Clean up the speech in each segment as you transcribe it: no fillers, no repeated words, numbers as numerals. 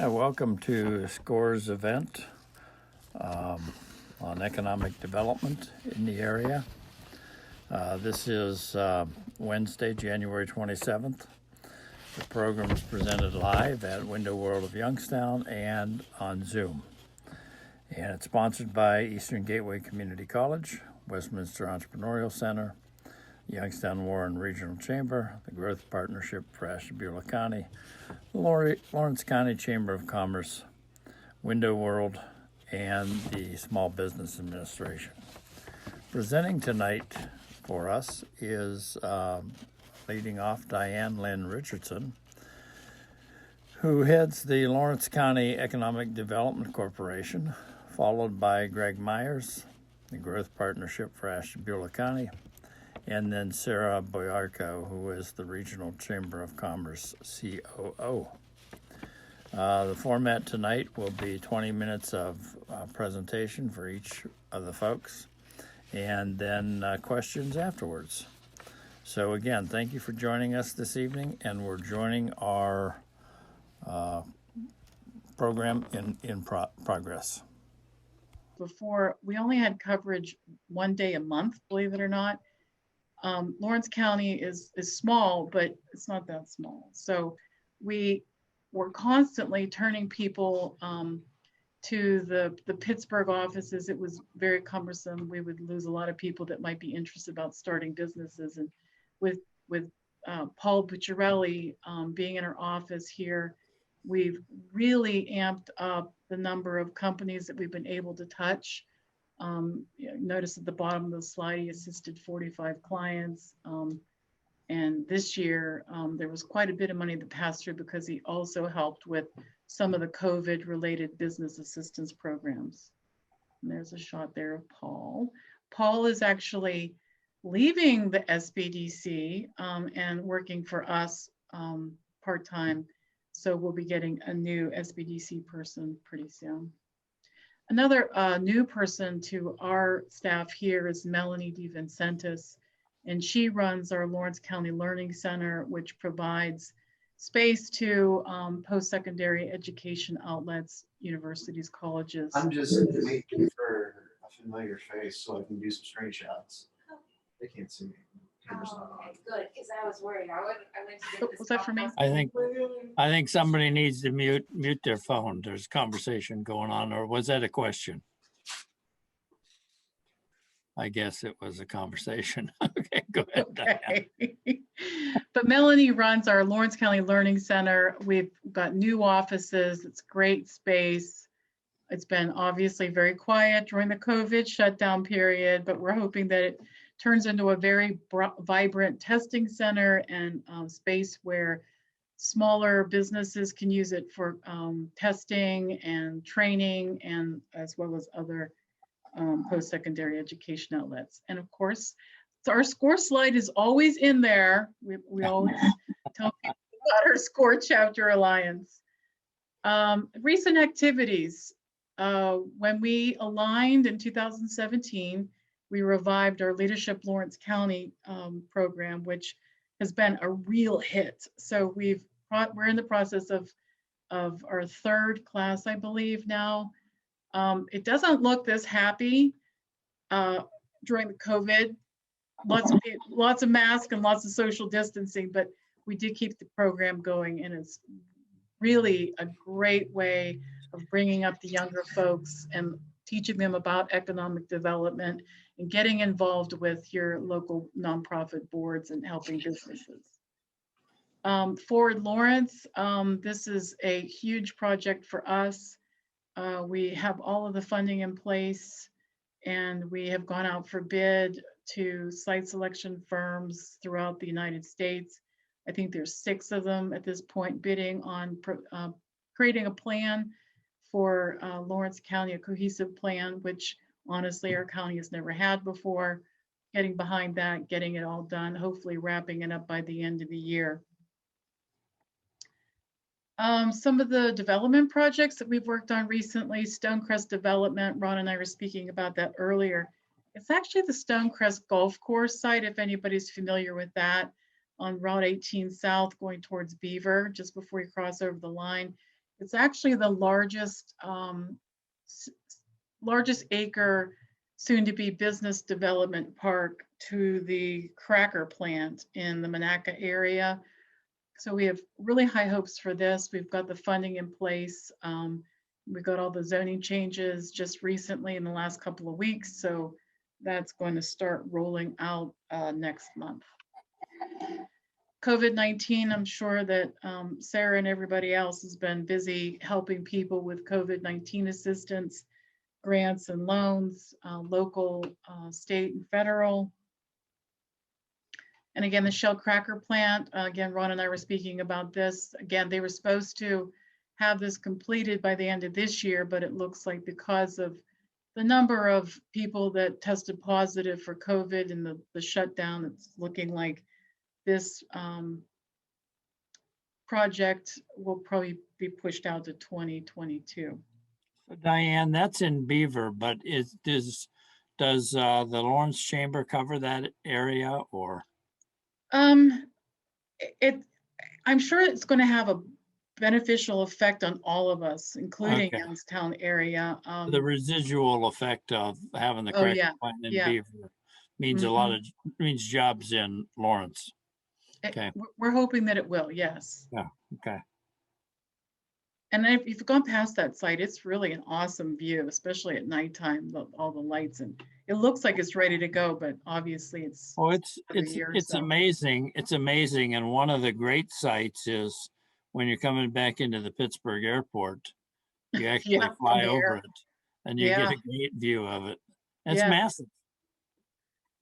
Welcome to SCORE's event on economic development in the area. This is Wednesday, January 27th. The program is presented live at Window World of Youngstown and on Zoom. And it's sponsored by Eastern Gateway Community College, Westminster Entrepreneurial Center, Youngstown Warren Regional Chamber, the Growth Partnership for Ashtabula County, the Lawrence County Chamber of Commerce, Window World, and the Small Business Administration. Presenting tonight for us is leading off Diane Richardson, who heads the Lawrence County Economic Development Corporation, followed by Greg Myers, the Growth Partnership for Ashtabula County, and then Sarah Boyarko, who is the Regional Chamber of Commerce COO. The format tonight will be 20 minutes of presentation for each of the folks, and then questions afterwards. So again, thank you for joining us this evening, and we're joining our program in progress. Before, we only had coverage one day a month, believe it or not. Lawrence County is small, but it's not that small. So we were constantly turning people to the Pittsburgh offices. It was very cumbersome. We would lose a lot of people that might be interested about starting businesses. And with Paul Bucciarelli being in our office here, we've really amped up the number of companies that we've been able to touch. Notice at the bottom of the slide, he assisted 45 clients. And this year, there was quite a bit of money that passed through because he also helped with some of the COVID-related business assistance programs. And there's a shot there of Paul. Paul is actually leaving the SBDC and working for us part-time. So we'll be getting a new SBDC person pretty soon. Another new person to our staff here is Melanie DeVincentis, and she runs our Lawrence County Learning Center, which provides space to post-secondary education outlets, universities, colleges. I'm just waiting for a familiar face so I can do some screenshots. They can't see me. Oh, okay, good, because I was worried. I went to get this. Was that for me? I think somebody needs to mute their phone. There's conversation going on, or was that a question? I guess it was a conversation. Okay, go ahead. Okay. But Melanie runs our Lawrence County Learning Center. We've got new offices. It's great space. It's been obviously very quiet during the COVID shutdown period, but we're hoping that it turns into a very vibrant testing center and space where smaller businesses can use it for testing and training, and as well as other post-secondary education outlets. And of course, so our SCORE slide is always in there. We always tell people about our SCORE Chapter Alliance. Recent activities. When we aligned in 2017, we revived our Leadership Lawrence County program, which has been a real hit. So we're in the process of our third class, I believe now. It doesn't look this happy during the COVID. Lots of masks and lots of social distancing, but we did keep the program going, and it's really a great way of bringing up the younger folks and teaching them about economic development and getting involved with your local nonprofit boards and helping businesses. Forward Lawrence, this is a huge project for us. We have all of the funding in place, and we have gone out for bid to site selection firms throughout the United States. I think there's 6 of them at this point bidding on creating a plan for Lawrence County, a cohesive plan, which honestly our county has never had before. Getting behind that, getting it all done, hopefully wrapping it up by the end of the year. Some of the development projects that we've worked on recently, Stonecrest Development, Ron and I were speaking about that earlier. It's actually the Stonecrest Golf Course site, if anybody's familiar with that, on Route 18 South going towards Beaver, just before you cross over the line. It's actually the largest acre soon-to-be business development park to the cracker plant in the Monaca area. So we have really high hopes for this. We've got the funding in place. We got all the zoning changes just recently in the last couple of weeks. So that's going to start rolling out next month. COVID-19, I'm sure that Sarah and everybody else has been busy helping people with COVID-19 assistance, grants and loans, local, state and federal. And again, the Shell Cracker plant, again, Ron and I were speaking about this. Again, they were supposed to have this completed by the end of this year, but it looks like because of the number of people that tested positive for COVID and the shutdown, it's looking like this project will probably be pushed out to 2022. Diane, that's in Beaver, but does the Lawrence Chamber cover that area or? I'm sure it's going to have a beneficial effect on all of us, including Okay. Youngstown area. The residual effect of having the Oh, cracker yeah, plant in yeah. Beaver means a lot of, means jobs in Lawrence. Okay. We're hoping that it will, yes. Yeah, okay. And if you've gone past that site, it's really an awesome view, especially at nighttime, all the lights, and it looks like it's ready to go, but obviously it's Oh, it's another year or so. amazing. It's amazing. And one of the great sights is when you're coming back into the Pittsburgh airport, you actually Yeah, from fly the over air. it and you Yeah. get a great view of it. It's Yeah. massive.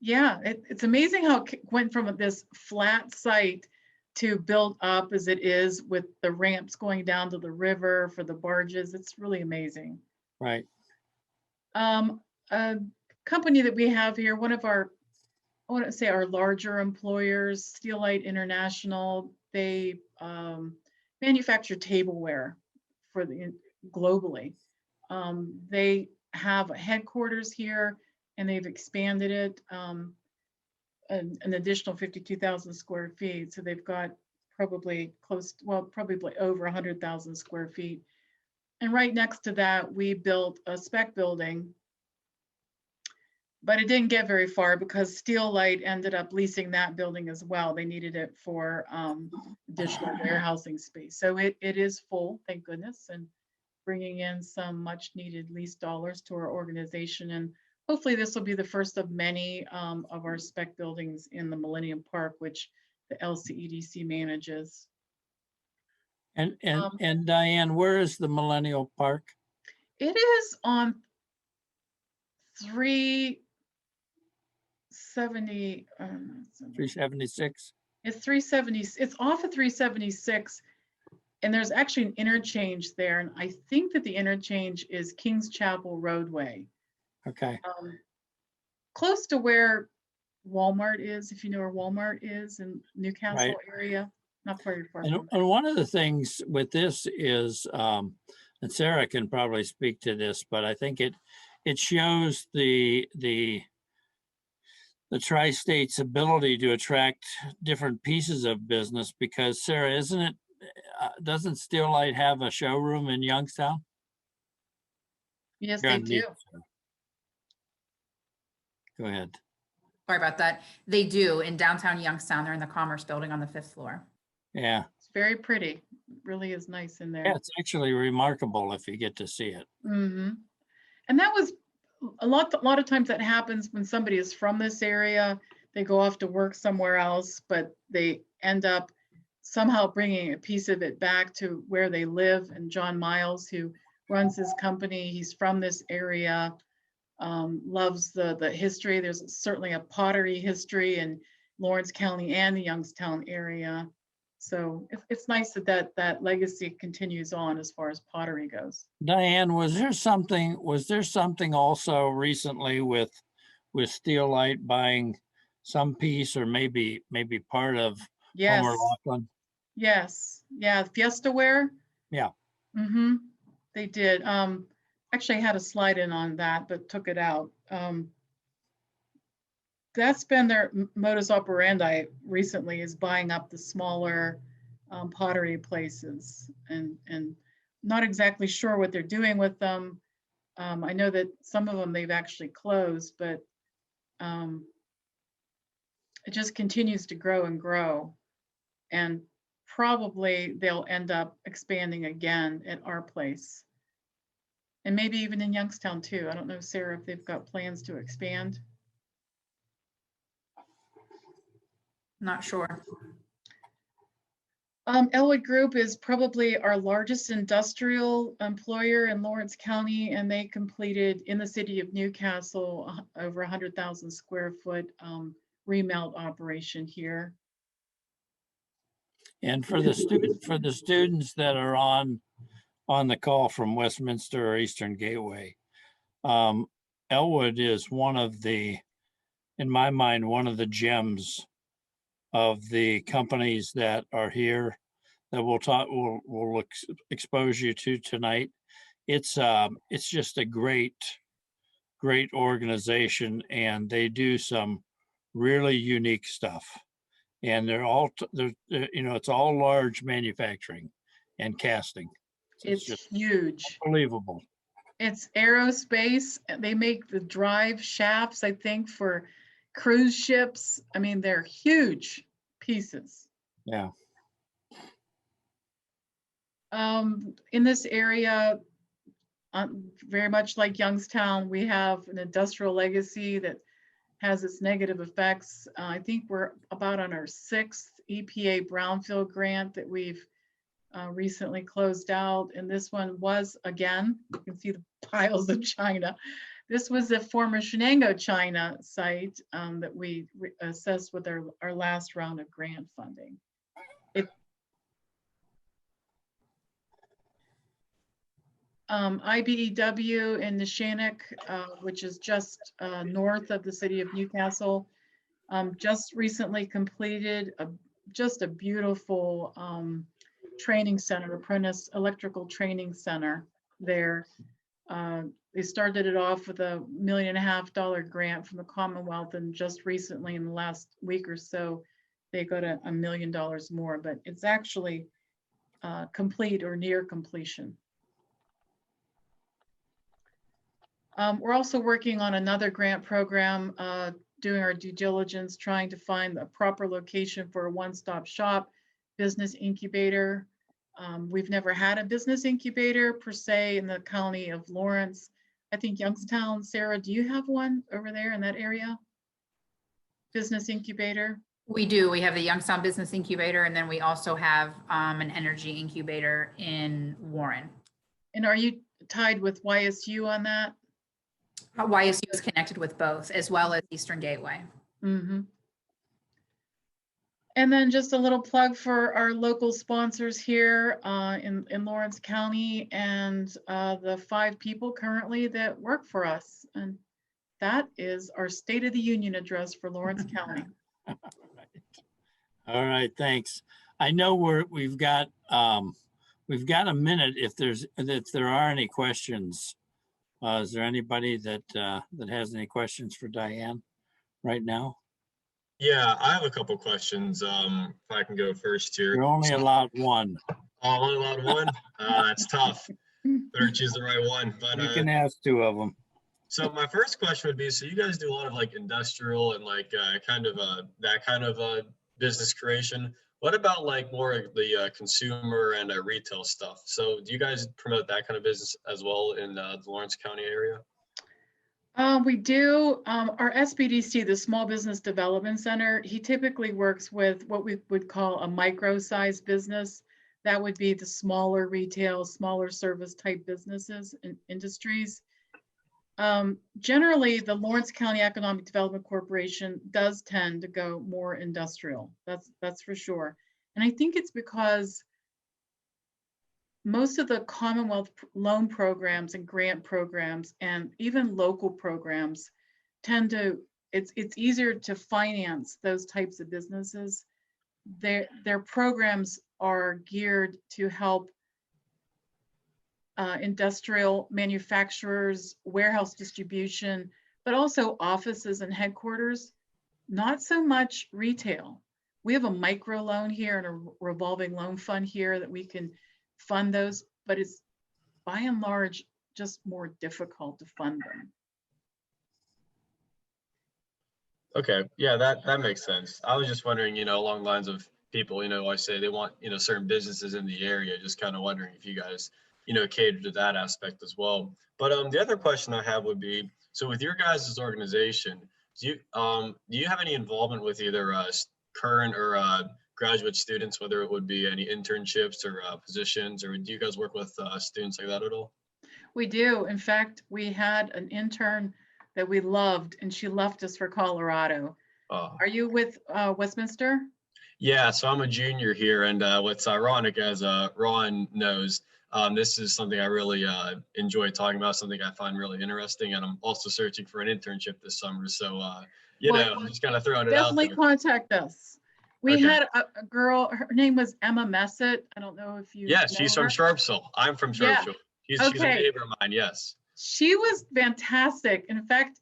Yeah, it's amazing how it went from this flat site to built up as it is with the ramps going down to the river for the barges. It's really amazing. Right. A company that we have here, one of our, I want to say our larger employers, Steelite International, they manufacture tableware for globally. They have a headquarters here and they've expanded it an additional 52,000 square feet. So they've got probably probably over 100,000 square feet. And right next to that, we built a spec building, but it didn't get very far because Steelite ended up leasing that building as well. They needed it for additional warehousing space. So it is full, thank goodness, and bringing in some much needed lease dollars to our organization. And hopefully this will be the first of many of our spec buildings in the Millennium Park, which the LCEDC manages. And Diane, where is the Millennial Park? It is on 370. 376? It's 370. It's off of 376. And there's actually an interchange there. And I think that the interchange is Kings Chapel Roadway. Okay. Close to where Walmart is, if you know where Walmart is in Newcastle area, not very far from And one of the things with this is, and Sarah can probably speak to this, but I think it shows the tri-state's ability to attract different pieces of business because Sarah, isn't it, doesn't Steelite have a showroom in Youngstown? Yes, they do. Go ahead. Sorry about that. They do in downtown Youngstown. They're in the Commerce Building on the 5th floor. Yeah. It's very pretty. It really is nice in there. Yeah, it's actually remarkable if you get to see it. And that was a lot of times that happens when somebody is from this area, they go off to work somewhere else, but they end up somehow bringing a piece of it back to where they live. And John Miles, who runs this company, he's from this area, loves the history. There's certainly a pottery history in Lawrence County and the Youngstown area. So it's nice that legacy continues on as far as pottery goes. Diane, was there something also recently with Steelite buying some piece or maybe part of Yes. Homer Laughlin? Yes. Yeah. Fiestaware. Yeah. They did. Actually I had a slide in on that, but took it out. That's been their modus operandi recently, is buying up the smaller pottery places and not exactly sure what they're doing with them. I know that some of them they've actually closed, but it just continues to grow and grow. And probably they'll end up expanding again at our place. And maybe even in Youngstown too. I don't know, Sarah, if they've got plans to expand. Not sure. Elwood Group is probably our largest industrial employer in Lawrence County, and they completed in the city of Newcastle over 100,000 square foot remelt operation here. And for the students that are on the call from Westminster or Eastern Gateway, Elwood is one of the, in my mind, one of the gems of the companies that are here that we'll expose you to tonight. It's just a great organization, and they do some really unique stuff. And it's all large manufacturing and casting. So It's just huge. unbelievable. It's aerospace. They make the drive shafts, I think, for cruise ships. I mean, they're huge pieces. Yeah. In this area, very much like Youngstown, we have an industrial legacy that has its negative effects. I think we're about on our 6th EPA brownfield grant that we've recently closed out. And this one was, again, you can see the piles of China. This was a former Shenango, China site that we assessed with our last round of grant funding. IBEW in Neshannock, which is just north of the city of Newcastle, just recently completed just a beautiful training center, apprentice electrical training center there. They started it off with a $1.5 million grant from the Commonwealth, and just recently in the last week or so, they got $1 million more, but it's actually complete or near completion. We're also working on another grant program, doing our due diligence, trying to find a proper location for a one-stop shop business incubator. We've never had a business incubator per se in the county of Lawrence. I think Youngstown, Sarah, do you have one over there in that area? Business incubator? We do. We have the Youngstown Business Incubator, and then we also have an energy incubator in Warren. And are you tied with YSU on that? YSU is connected with both, as well as Eastern Gateway. Mm-hmm. And then just a little plug for our local sponsors here in Lawrence County, and the 5 people currently that work for us. And that is our State of the Union address for Lawrence County. All right, thanks. I know we've got a minute if there are any questions. Is there anybody that has any questions for Diane right now? Yeah, I have a couple questions. If I can go first here. You're only allowed one. Oh, I'm only allowed one? That's tough. Better choose the right one. But You can ask 2 of them. so my first question would be, so you guys do a lot of like industrial and like that kind of business creation. What about like more of the consumer and retail stuff? So do you guys promote that kind of business as well in the Lawrence County area? We do. Our SBDC, the Small Business Development Center, he typically works with what we would call a micro-sized business. That would be the smaller retail, smaller service type businesses and industries. Generally, the Lawrence County Economic Development Corporation does tend to go more industrial. That's for sure. And I think it's because most of the Commonwealth loan programs and grant programs and even local programs tend to, it's easier to finance those types of businesses. Their programs are geared to help industrial manufacturers, warehouse distribution, but also offices and headquarters, not so much retail. We have a micro loan here and a revolving loan fund here that we can fund those, but by and large, just more difficult to fund them. Okay, yeah, that makes sense. I was just wondering, along the lines of people, I say they want, certain businesses in the area, just kind of wondering if you guys, cater to that aspect as well. But the other question I have would be, so with your guys' organization, do you have any involvement with either current or graduate students, whether it would be any internships or positions, or do you guys work with students like that at all? We do. In fact, we had an intern that we loved, and she left us for Colorado. Are you with Westminster? Yeah, so I'm a junior here, and what's ironic, as Ron knows, this is something I really enjoy talking about, something I find really interesting, and I'm also searching for an internship this summer. So, Well, I'm just kind of throwing it out definitely there. contact us. We Okay. had a girl, her name was Emma Messett. I don't know if you Yeah, know she's her. from Sharpsville. I'm from Yeah. Sharpsville. She's a Okay. neighbor of mine, yes. She was fantastic. In fact,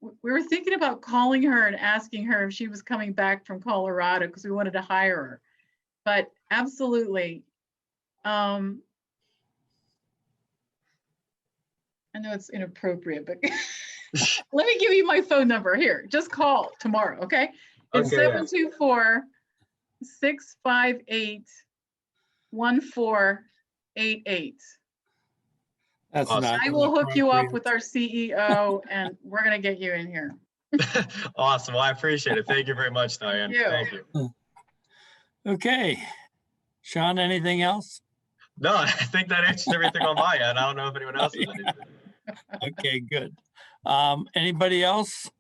we were thinking about calling her and asking her if she was coming back from Colorado because we wanted to hire her. But absolutely. I know it's inappropriate, but let me give you my phone number here. Just call tomorrow, okay? It's Okay, yeah. 724-658-1488. That's Awesome. not I will hook you up inappropriate. with our CEO and we're gonna get you in here. Awesome. Well, I appreciate it. Thank you very much, Diane. you. Thank you. Okay. Sean, anything else? No, I think that answers everything on my end. I don't know if anyone else has anything. Okay, good. Anybody else?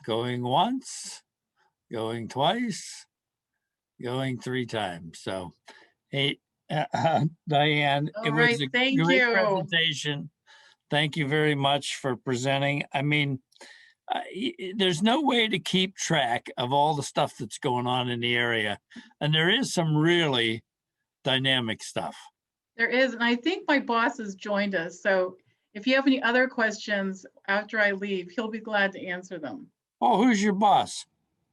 Going once, going twice, going 3 times. So, hey, Diane, All it right, was a thank great you. presentation. Thank you very much for presenting. I mean, there's no way to keep track of all the stuff that's going on in the area. And there is some really dynamic stuff. There is, and I think my boss has joined us. So if you have any other questions after I leave, he'll be glad to answer them. Oh, who's your boss?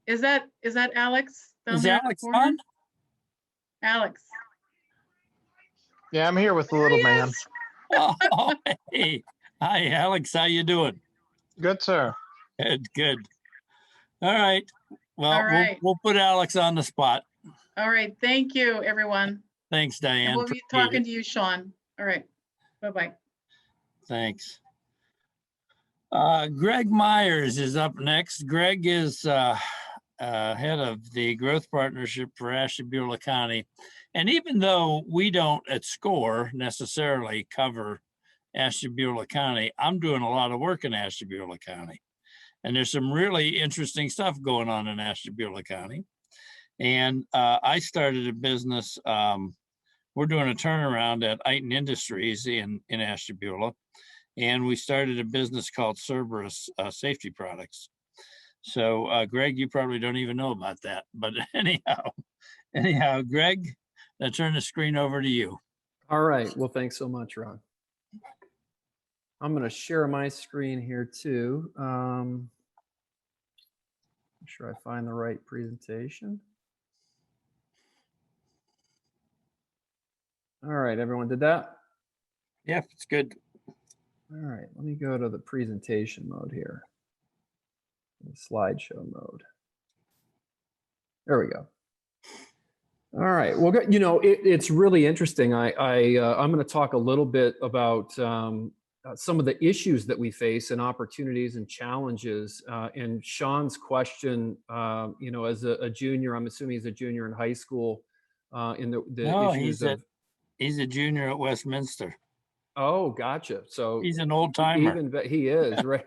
Is that Alex down Is there in the Alex corner? on? Alex. Yeah, I'm here with the There little he man. is. Oh, hey. Hi, Alex. How you doing? Good, sir. Good, good. All right. Well, All right. we'll put Alex on the spot. All right, thank you, everyone. Thanks, Diane. And we'll be Appreciate talking it. to you, Sean. All right, bye-bye. Thanks. Greg Myers is up next. Greg is head of the growth partnership for Ashtabula County. And even though we don't at SCORE necessarily cover Ashtabula County, I'm doing a lot of work in Ashtabula County. And there's some really interesting stuff going on in Ashtabula County. And I started a business. We're doing a turnaround at Iton Industries in Ashtabula. And we started a business called Cerberus Safety Products. So, Greg, you probably don't even know about that. But anyhow, Greg, I turn the screen over to you. All right. Well, thanks so much, Ron. I'm going to share my screen here too. Make sure I find the right presentation. All right, everyone did that? Yeah, it's good. All right, let me go to the presentation mode here. The slideshow mode. There we go. All right. Well, you know, it's really interesting. I'm going to talk a little bit about some of the issues that we face and opportunities and challenges. And Sean's question, you know, as a junior, I'm assuming he's a junior in high school, in the No, issues he's a junior at Westminster. Oh, gotcha. So He's an old timer. He is, right.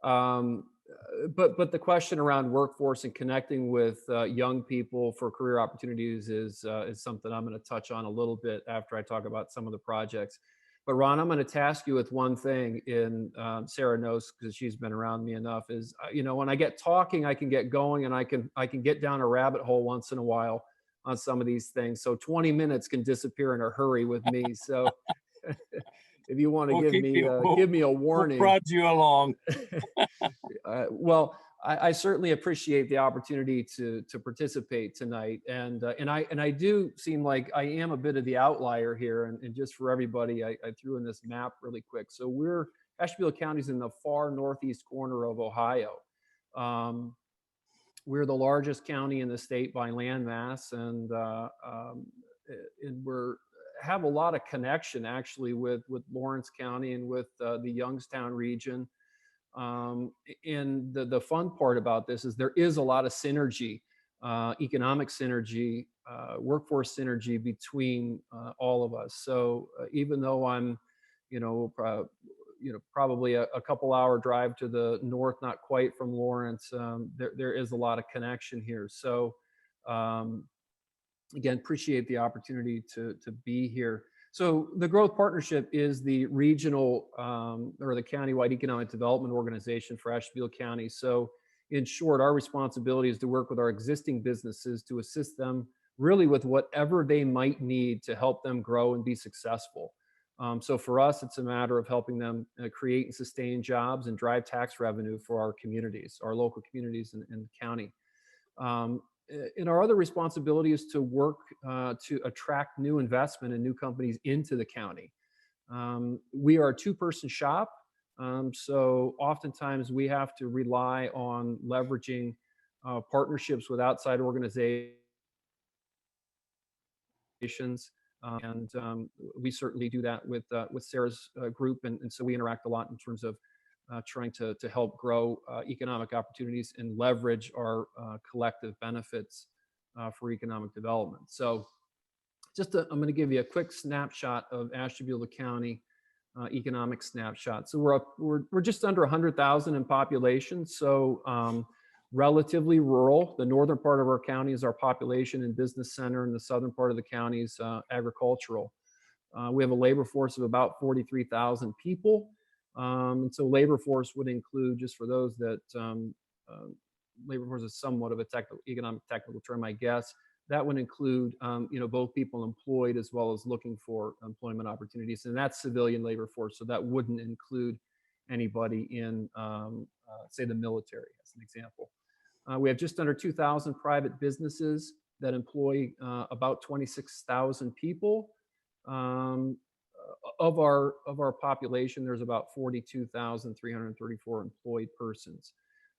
But the question around workforce and connecting with young people for career opportunities is something I'm going to touch on a little bit after I talk about some of the projects. But Ron, I'm going to task you with one thing, and Sarah knows because she's been around me enough, is, you know, when I get talking, I can get going and I can get down a rabbit hole once in a while on some of these things. So 20 minutes can disappear in a hurry with me. So if you want to give me a warning. We'll prod you along. Well, I certainly appreciate the opportunity to participate tonight, and I do seem like I am a bit of the outlier here. And just for everybody, I threw in this map really quick. So Ashtabula County is in the far northeast corner of Ohio. We're the largest county in the state by land mass, and we're have a lot of connection actually with Lawrence County and with the Youngstown region. And the fun part about this is there is a lot of synergy, economic synergy, workforce synergy between all of us. So even though I'm, probably a couple hour drive to the north, not quite from Lawrence, there is a lot of connection here. So again, appreciate the opportunity to be here. So the Growth Partnership is the regional or the countywide economic development organization for Ashtabula County. So in short, our responsibility is to work with our existing businesses to assist them really with whatever they might need to help them grow and be successful. So for us, it's a matter of helping them create and sustain jobs and drive tax revenue for our communities, our local communities in the county. And our other responsibility is to work to attract new investment and new companies into the county. We are a two-person shop, so oftentimes we have to rely on leveraging partnerships with outside organizations, and we certainly do that with Sarah's group, and so we interact a lot in terms of trying to help grow economic opportunities and leverage our collective benefits for economic development. So I'm going to give you a quick snapshot of Ashtabula County economic snapshot. So we're just under 100,000 in population. So relatively rural. The northern part of our county is our population and business center, and the southern part of the county is agricultural. We have a labor force of about 43,000 people. And so labor force would include, just for those that labor force is somewhat of a economic technical term, I guess, that would include both people employed as well as looking for employment opportunities, and that's civilian labor force. So that wouldn't include anybody in say the military, as an example. We have just under 2,000 private businesses that employ about 26,000 people. Of our population, there's about 42,334 employed persons.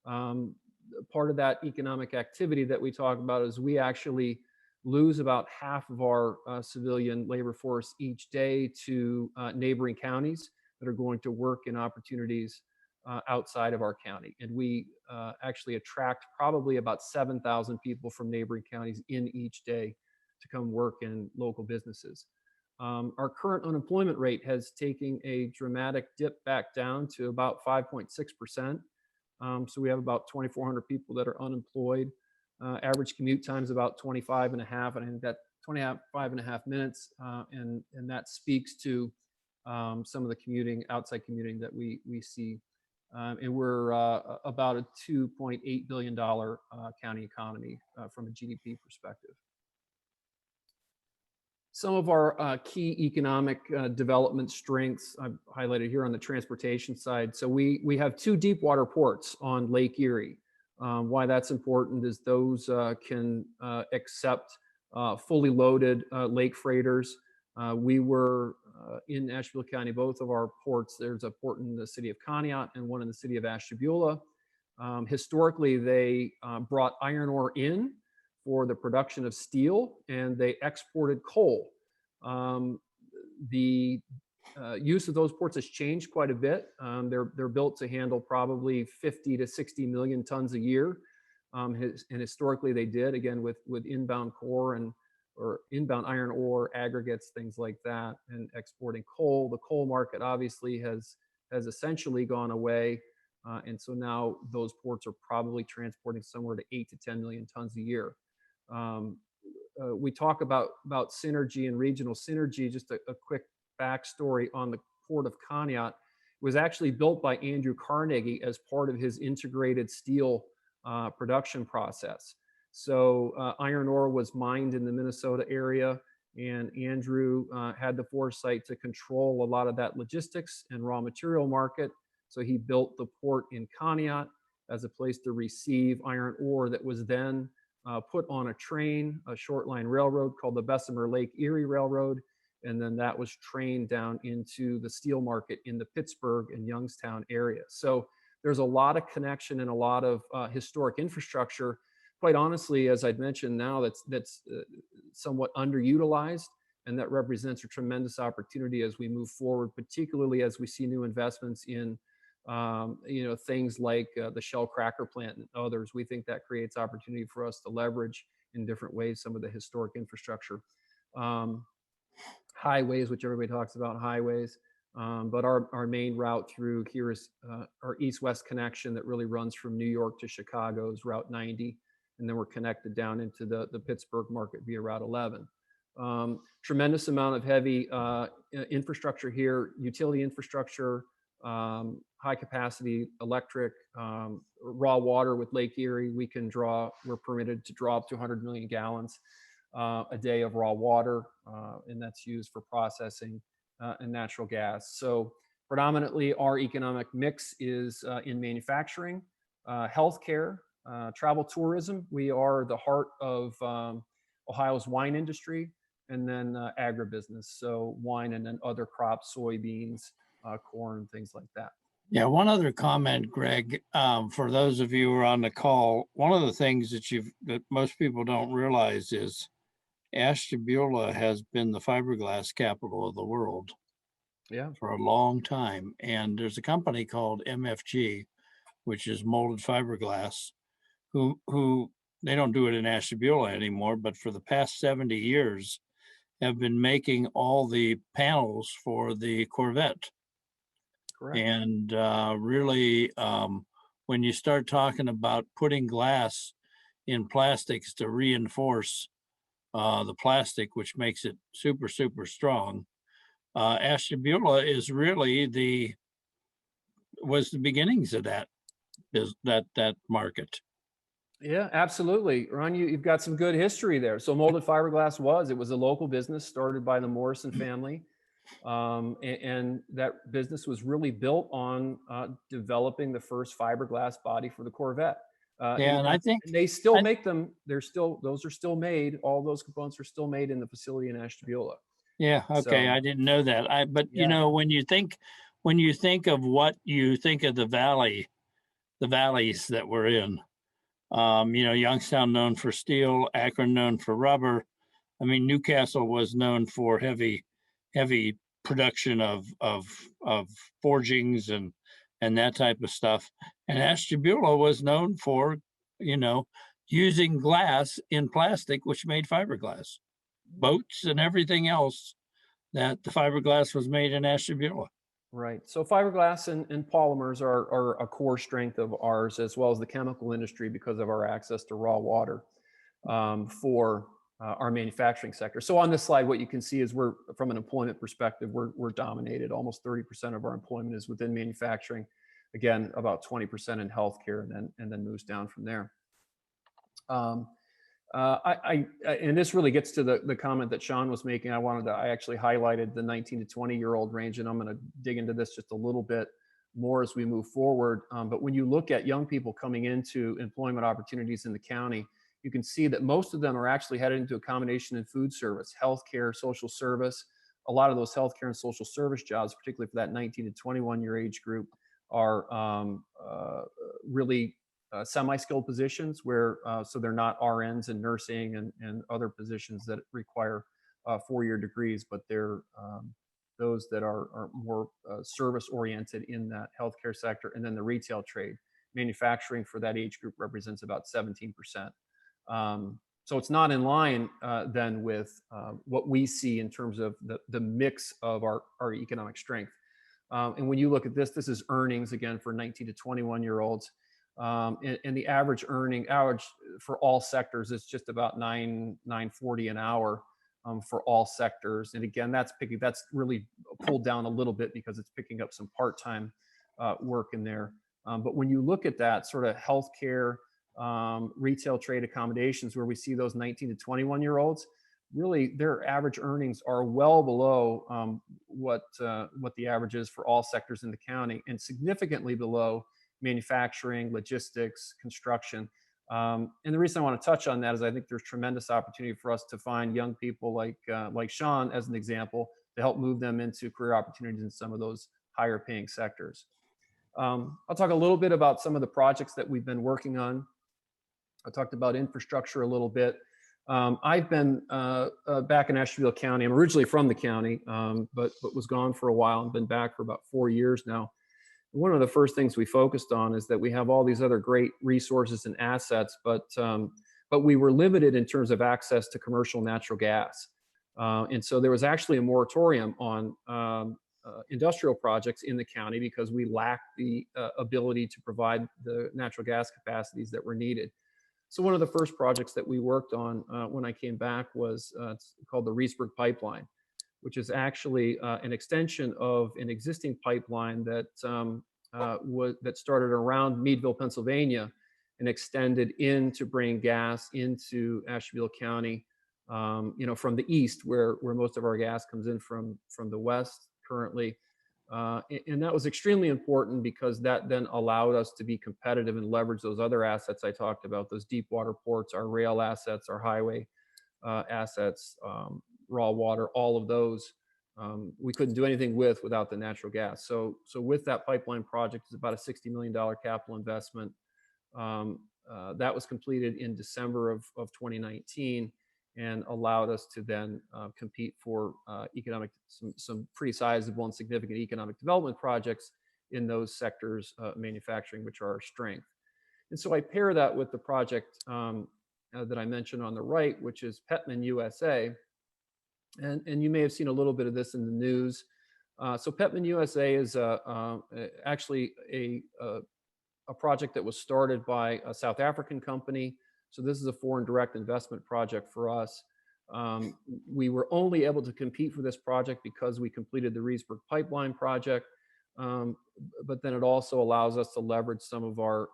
Part of that economic activity that we talk about is we actually lose about half of our civilian labor force each day to neighboring counties that are going to work in opportunities outside of our county. And we actually attract probably about 7,000 people from neighboring counties in each day to come work in local businesses. Our current unemployment rate has taken a dramatic dip back down to about 5.6%. So we have about 2,400 people that are unemployed. Average commute time is about 25 and a half, and I think that 25 and a half minutes. And that speaks to some of the outside commuting that we see. And we're about a $2.8 billion county economy from a GDP perspective. Some of our key economic development strengths I've highlighted here on the transportation side. So we have two deep water ports on Lake Erie. Why that's important is those can accept fully loaded lake freighters. We were in Ashtabula County, both of our ports. There's a port in the city of Conneaut and one in the city of Ashtabula. Historically, they brought iron ore in for the production of steel, and they exported coal. The use of those ports has changed quite a bit. They're built to handle probably 50 to 60 million tons a year. And historically they did, again, with inbound core or inbound iron ore, aggregates, things like that, and exporting coal. The coal market obviously has essentially gone away. And so now those ports are probably transporting somewhere to 8 to 10 million tons a year. We talk about synergy and regional synergy. Just a quick backstory on the Port of Conneaut. It was actually built by Andrew Carnegie as part of his integrated steel production process. So iron ore was mined in the Minnesota area, and Andrew had the foresight to control a lot of that logistics and raw material market. So he built the port in Conneaut, as a place to receive iron ore that was then put on a train, a short line railroad called the Bessemer Lake Erie Railroad. And then that was trained down into the steel market in the Pittsburgh and Youngstown area. So there's a lot of connection and a lot of historic infrastructure. Quite honestly, as I'd mentioned now, that's somewhat underutilized, and that represents a tremendous opportunity as we move forward, particularly as we see new investments in things like the Shell cracker plant and others. We think that creates opportunity for us to leverage in different ways some of the historic infrastructure. Highways, which everybody talks about highways, but our main route through here is our east-west connection that really runs from New York to Chicago's Route 90, and then we're connected down into the Pittsburgh market via Route 11. Tremendous amount of heavy infrastructure here, utility infrastructure, high capacity electric, raw water with Lake Erie. We're permitted to draw up to 100 million gallons a day of raw water, and that's used for processing and natural gas. So predominantly our economic mix is in manufacturing, healthcare, travel tourism. We are the heart of Ohio's wine industry, and then agribusiness. So wine and then other crops, soybeans, corn, things like that. Yeah, one other comment, Greg, for those of you who are on the call, one of the things that most people don't realize is Ashtabula has been the fiberglass capital of the world for a long time. And there's a company called MFG, which is molded fiberglass, who they don't do it in Ashtabula anymore, but for the past 70 years have been making all the panels for the Corvette. Correct. And really, when you start talking about putting glass in plastics to reinforce the plastic, which makes it super, super strong, Ashtabula is really was the beginnings of that market. Yeah, absolutely. Ron, you've got some good history there. So molded fiberglass was a local business started by the Morrison family. And that business was really built on developing the first fiberglass body for the Corvette. And I think they still make them. Those are still made. All those components are still made in the facility in Ashtabula. Yeah. Okay. So, I didn't know that. You know, when you think of what you think of the valleys that we're in, Youngstown known for steel, Akron known for rubber. I mean, Newcastle was known for heavy production of forgings and that type of stuff. And Ashtabula was known for, using glass in plastic, which made fiberglass. Boats and everything else, that the fiberglass was made in Ashtabula. Right. So fiberglass and polymers are a core strength of ours, as well as the chemical industry, because of our access to raw water for our manufacturing sector. So on this slide, what you can see is from an employment perspective, we're dominated. Almost 30% of our employment is within manufacturing. Again, about 20% in healthcare, and then moves down from there. And this really gets to the comment that Sean was making. I actually highlighted the 19 to 20-year-old range, and I'm going to dig into this just a little bit more as we move forward. But when you look at young people coming into employment opportunities in the county, you can see that most of them are actually headed into a combination in food service, healthcare, social service. A lot of those healthcare and social service jobs, particularly for that 19 to 21-year age group, are really semi-skilled positions where, so they're not RNs and nursing and other positions that require 4-year degrees, but they're those that are more service-oriented in that healthcare sector. And then the retail trade. Manufacturing for that age group represents about 17%. So it's not in line then with what we see in terms of the mix of our economic strength. And when you look at this is earnings again for 19 to 21-year-olds. And the average for all sectors is just about $9.40 an hour for all sectors. And again, that's really pulled down a little bit because it's picking up some part-time work in there. But when you look at that sort of healthcare, retail trade accommodations, where we see those 19 to 21-year-olds, really their average earnings are well below what the average is for all sectors in the county, and significantly below manufacturing, logistics, construction. And the reason I want to touch on that is I think there's tremendous opportunity for us to find young people like Sean, as an example, to help move them into career opportunities in some of those higher paying sectors. I'll talk a little bit about some of the projects that we've been working on. I talked about infrastructure a little bit. I've been back in Ashtabula County. I'm originally from the county, but was gone for a while and been back for about 4 years now. One of the first things we focused on is that we have all these other great resources and assets, but we were limited in terms of access to commercial natural gas. And so there was actually a moratorium on industrial projects in the county because we lacked the ability to provide the natural gas capacities that were needed. So one of the first projects that we worked on when I came back was it's called the Reesburg Pipeline, which is actually an extension of an existing pipeline that that started around Meadville, Pennsylvania, and extended in to bring gas into Ashtabula County, from the east, where most of our gas comes in from the west currently. And that was extremely important because that then allowed us to be competitive and leverage those other assets I talked about, those deep water ports, our rail assets, our highway assets, raw water, all of those. We couldn't do anything without the natural gas. So with that pipeline project, it's about a $60 million capital investment. That was completed in December of 2019 and allowed us to then compete for some pretty sizable and significant economic development projects in those sectors, manufacturing, which are our strength. And so I pair that with the project that I mentioned on the right, which is Petman USA. And you may have seen a little bit of this in the news. So Petman USA is actually a project that was started by a South African company. So this is a foreign direct investment project for us. We were only able to compete for this project because we completed the Reesburg Pipeline project, but then it also allows us to leverage some of our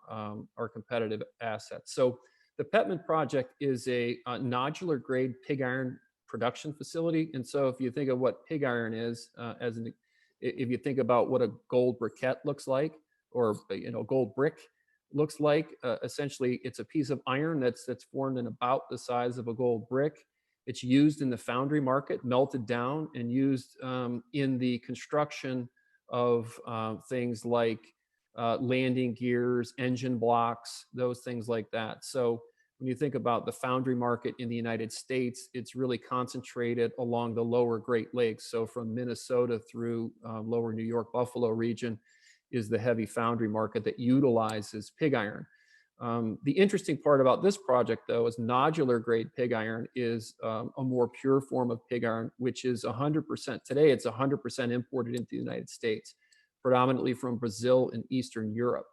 competitive assets. So the Petman project is a nodular grade pig iron production facility. And so if you think of what pig iron is, if you think about what a gold briquette looks like, or gold brick looks like, essentially it's a piece of iron that's formed in about the size of a gold brick. It's used in the foundry market, melted down and used in the construction of things like landing gears, engine blocks, those things like that. So when you think about the foundry market in the United States, it's really concentrated along the lower Great Lakes. So from Minnesota through lower New York, Buffalo region is the heavy foundry market that utilizes pig iron. The interesting part about this project, though, is nodular grade pig iron is a more pure form of pig iron, which is 100%. Today, it's 100% imported into the United States, predominantly from Brazil and Eastern Europe.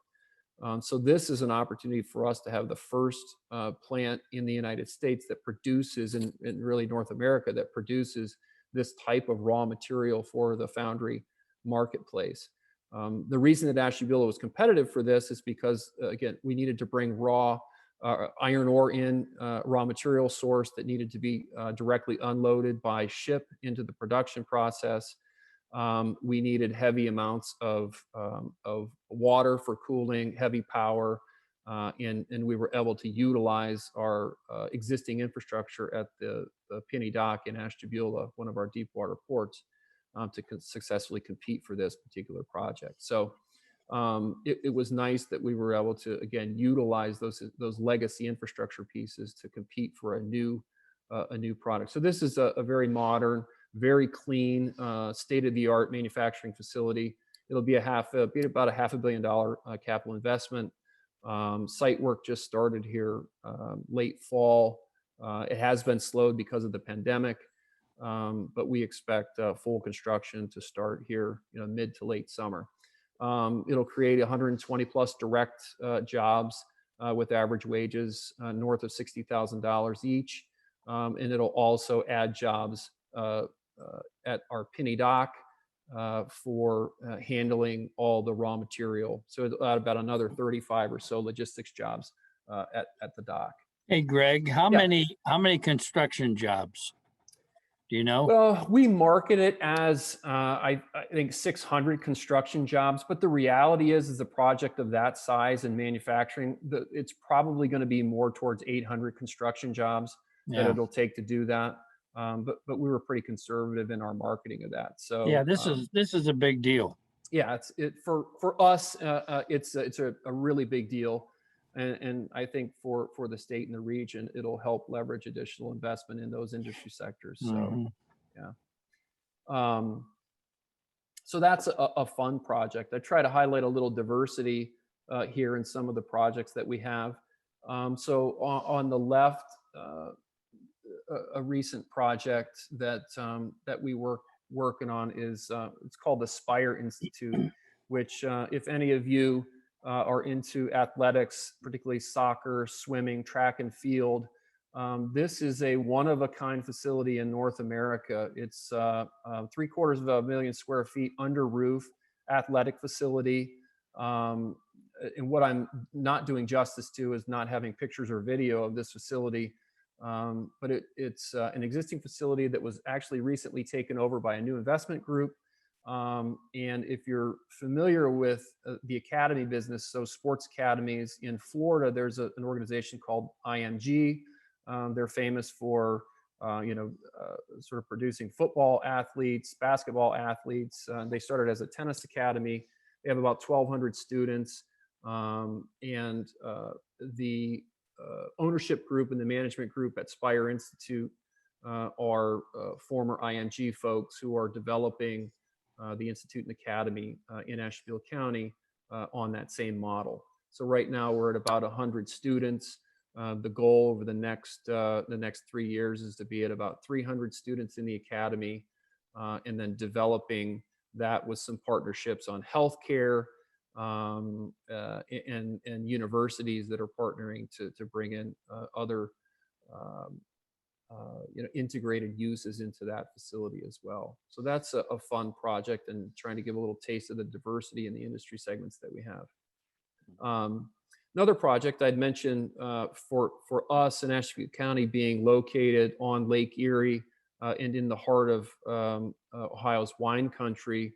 So this is an opportunity for us to have the first plant in the United States that produces, and really North America, that produces this type of raw material for the foundry marketplace. The reason that Ashtabula was competitive for this is because, again, we needed to bring raw iron ore in, raw material source that needed to be directly unloaded by ship into the production process. We needed heavy amounts of water for cooling, heavy power, and we were able to utilize our existing infrastructure at the Penny Dock in Ashtabula, one of our deep water ports, to successfully compete for this particular project. So it was nice that we were able to, again, utilize those legacy infrastructure pieces to compete for a new product. So this is a very modern, very clean, state-of-the-art manufacturing facility. It'll be about a $500 million capital investment. Site work just started here late fall. It has been slowed because of the pandemic, but we expect full construction to start here, mid to late summer. It'll create 120 plus direct jobs with average wages north of $60,000 each, and it'll also add jobs at our Penny Dock for handling all the raw material. So it'll add about another 35 or so logistics jobs at the dock. Hey, Greg, how many construction jobs? Do you know? Well, we market it as I think 600 construction jobs, but the reality is a project of that size in manufacturing, it's probably going to be more towards 800 construction jobs that Yeah. it'll take to do that. But we were pretty conservative in our marketing of that. So Yeah, this is a big deal. yeah, for us, it's a really big deal. And I think for the state and the region, it'll help leverage additional investment in those industry sectors. So, Mhm. yeah. So that's a fun project. I try to highlight a little diversity here in some of the projects that we have. So on the left, a recent project that we working on is it's called the Spire Institute, which if any of you are into athletics, particularly soccer, swimming, track and field, this is a one-of-a-kind facility in North America. It's 750,000 square feet under roof, athletic facility. And what I'm not doing justice to is not having pictures or video of this facility. But it's an existing facility that was actually recently taken over by a new investment group. And if you're familiar with the academy business, so sports academies in Florida, there's an organization called IMG. They're famous for, sort of producing football athletes, basketball athletes. They started as a tennis academy. They have about 1,200 students. And the ownership group and the management group at Spire Institute are former IMG folks who are developing the Institute and Academy in Asheville County on that same model. So right now we're at about 100 students. The goal over the next 3 years is to be at about 300 students in the academy, and then developing that with some partnerships on healthcare and universities that are partnering to bring in other integrated uses into that facility as well. So that's a fun project, and trying to give a little taste of the diversity in the industry segments that we have. Another project I'd mentioned for us in Asheville County, being located on Lake Erie and in the heart of Ohio's wine country,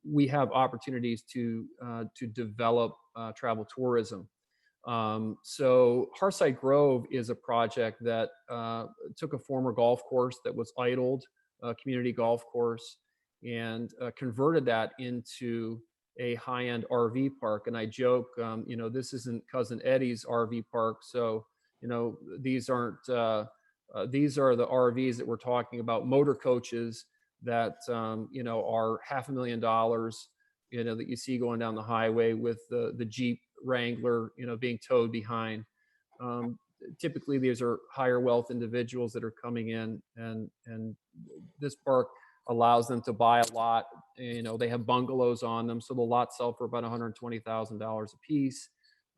we have opportunities to develop travel tourism. So Hearthside Grove is a project that took a former golf course that was idled, a community golf course, and converted that into a high-end RV park. And I joke, this isn't Cousin Eddie's RV park. So, these aren't, these are the RVs that we're talking about, motor coaches that, are $500,000, that you see going down the highway with the Jeep Wrangler, being towed behind. Typically, these are higher wealth individuals that are coming in, and this park allows them to buy a lot. They have bungalows on them, so the lots sell for about $120,000 a piece.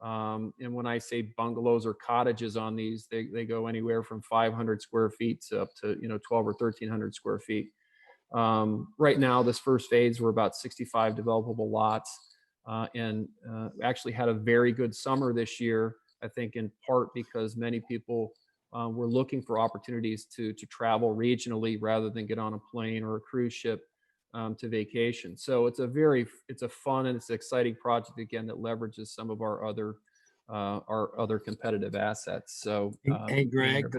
And when I say bungalows or cottages on these, they go anywhere from 500 square feet to up to 12 or 1,300 square feet. Right now, this first phase, we're about 65 developable lots, and actually had a very good summer this year. I think in part because many people were looking for opportunities to travel regionally rather than get on a plane or a cruise ship to vacation. So it's a fun and it's an exciting project, again, that leverages some of our other competitive assets. So Hey, Greg,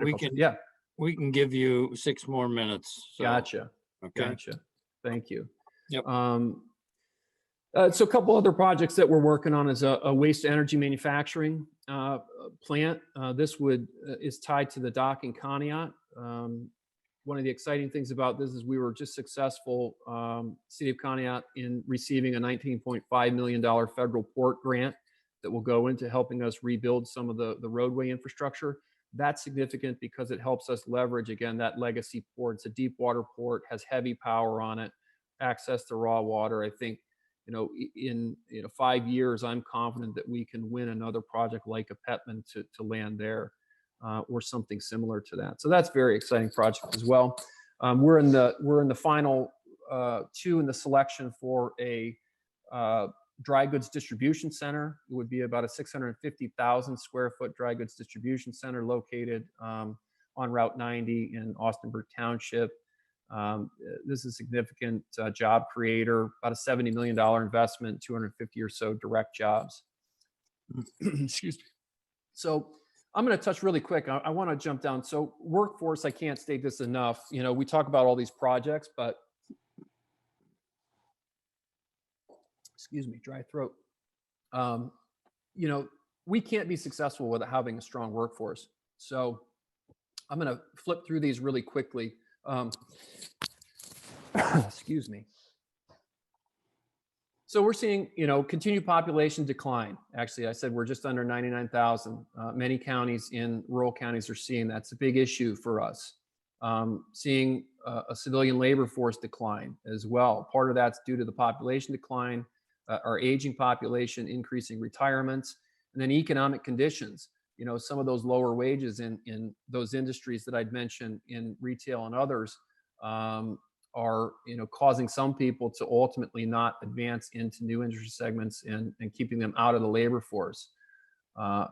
we can give you 6 more minutes. So. Gotcha. Okay. Gotcha. Thank you. Yep. So a couple other projects that we're working on is a waste energy manufacturing plant. This is tied to the dock in Conneaut. One of the exciting things about this is we were just successful, City of Conneaut, in receiving a $19.5 million federal port grant that will go into helping us rebuild some of the roadway infrastructure. That's significant because it helps us leverage, again, that legacy port. It's a deep water port, has heavy power on it, access to raw water. I think, in 5 years, I'm confident that we can win another project like a Petman to land there, or something similar to that. So that's a very exciting project as well. We're in the final 2 in the selection for a dry goods distribution center. It would be about a 650,000 square foot dry goods distribution center located on Route 90 in Austinburg Township. This is a significant job creator, about a $70 million investment, 250 or so direct jobs. Excuse me. So I'm going to touch really quick. I want to jump down. So workforce, I can't state this enough. You know, we talk about all these projects, but excuse me, dry throat. You know, we can't be successful without having a strong workforce. So I'm going to flip through these really quickly. Excuse me. So we're seeing, you know, continued population decline. Actually, I said we're just under 99,000. Many counties in rural counties are seeing that's a big issue for us. Seeing a civilian labor force decline as well. Part of that's due to the population decline, our aging population, increasing retirements, and then economic conditions. You know, some of those lower wages in those industries that I'd mentioned in retail and others are, you know, causing some people to ultimately not advance into new industry segments and keeping them out of the labor force.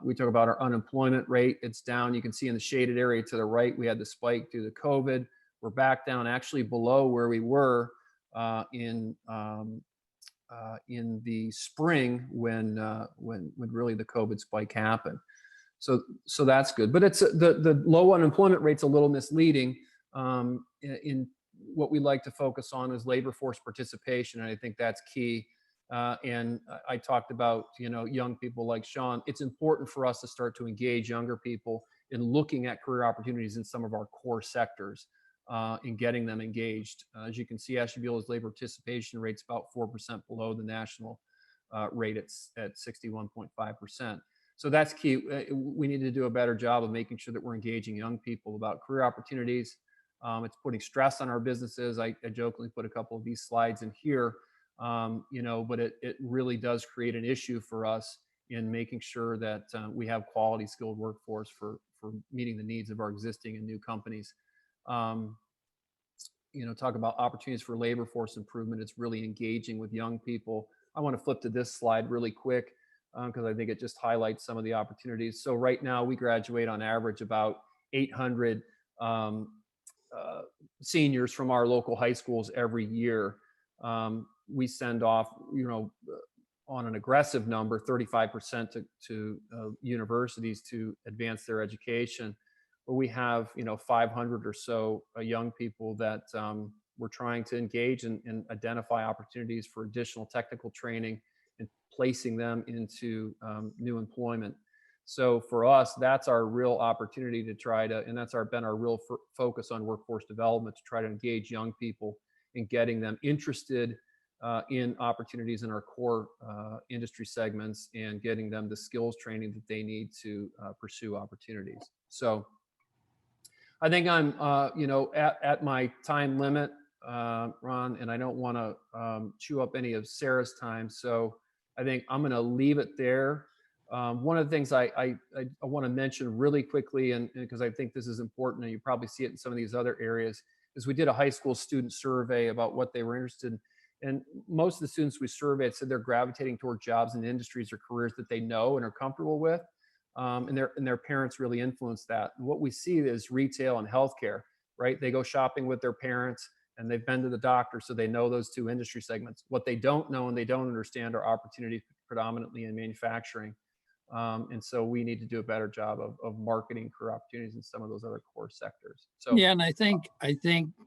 We talk about our unemployment rate. It's down. You can see in the shaded area to the right, we had the spike due to COVID. We're back down actually below where we were in the spring when really the COVID spike happened. So that's good. But it's the low unemployment rate's a little misleading. In what we like to focus on is labor force participation, and I think that's key. And I talked about, you know, young people like Sean. It's important for us to start to engage younger people in looking at career opportunities in some of our core sectors and getting them engaged. As you can see, Ashtabula's labor participation rate's about 4% below the national rate at 61.5%. So that's key. We need to do a better job of making sure that we're engaging young people about career opportunities. It's putting stress on our businesses. I jokingly put a couple of these slides in here, you know, but it really does create an issue for us in making sure that we have quality skilled workforce for meeting the needs of our existing and new companies. You know, talk about opportunities for labor force improvement. It's really engaging with young people. I want to flip to this slide really quick because I think it just highlights some of the opportunities. So right now we graduate on average about 800 seniors from our local high schools every year. We send off, you know, on an aggressive number, 35% to universities to advance their education. But we have, you know, 500 or so young people that we're trying to engage and identify opportunities for additional technical training and placing them into new employment. So for us, that's our real opportunity to try to, and that's been our real focus on workforce development, to try to engage young people in getting them interested in opportunities in our core industry segments and getting them the skills training that they need to pursue opportunities. So I think I'm, you know, at my time limit, Ron, and I don't want to chew up any of Sarah's time. So I think I'm going to leave it there. One of the things I want to mention really quickly, and because I think this is important, and you probably see it in some of these other areas, is we did a high school student survey about what they were interested in. And most of the students we surveyed said they're gravitating toward jobs and industries or careers that they know and are comfortable with. And their parents really influence that. And what we see is retail and healthcare, right? They go shopping with their parents and they've been to the doctor, so they know those two industry segments. What they don't know and they don't understand are opportunities predominantly in manufacturing. And so we need to do a better job of marketing career opportunities in some of those other core sectors. So yeah, and I think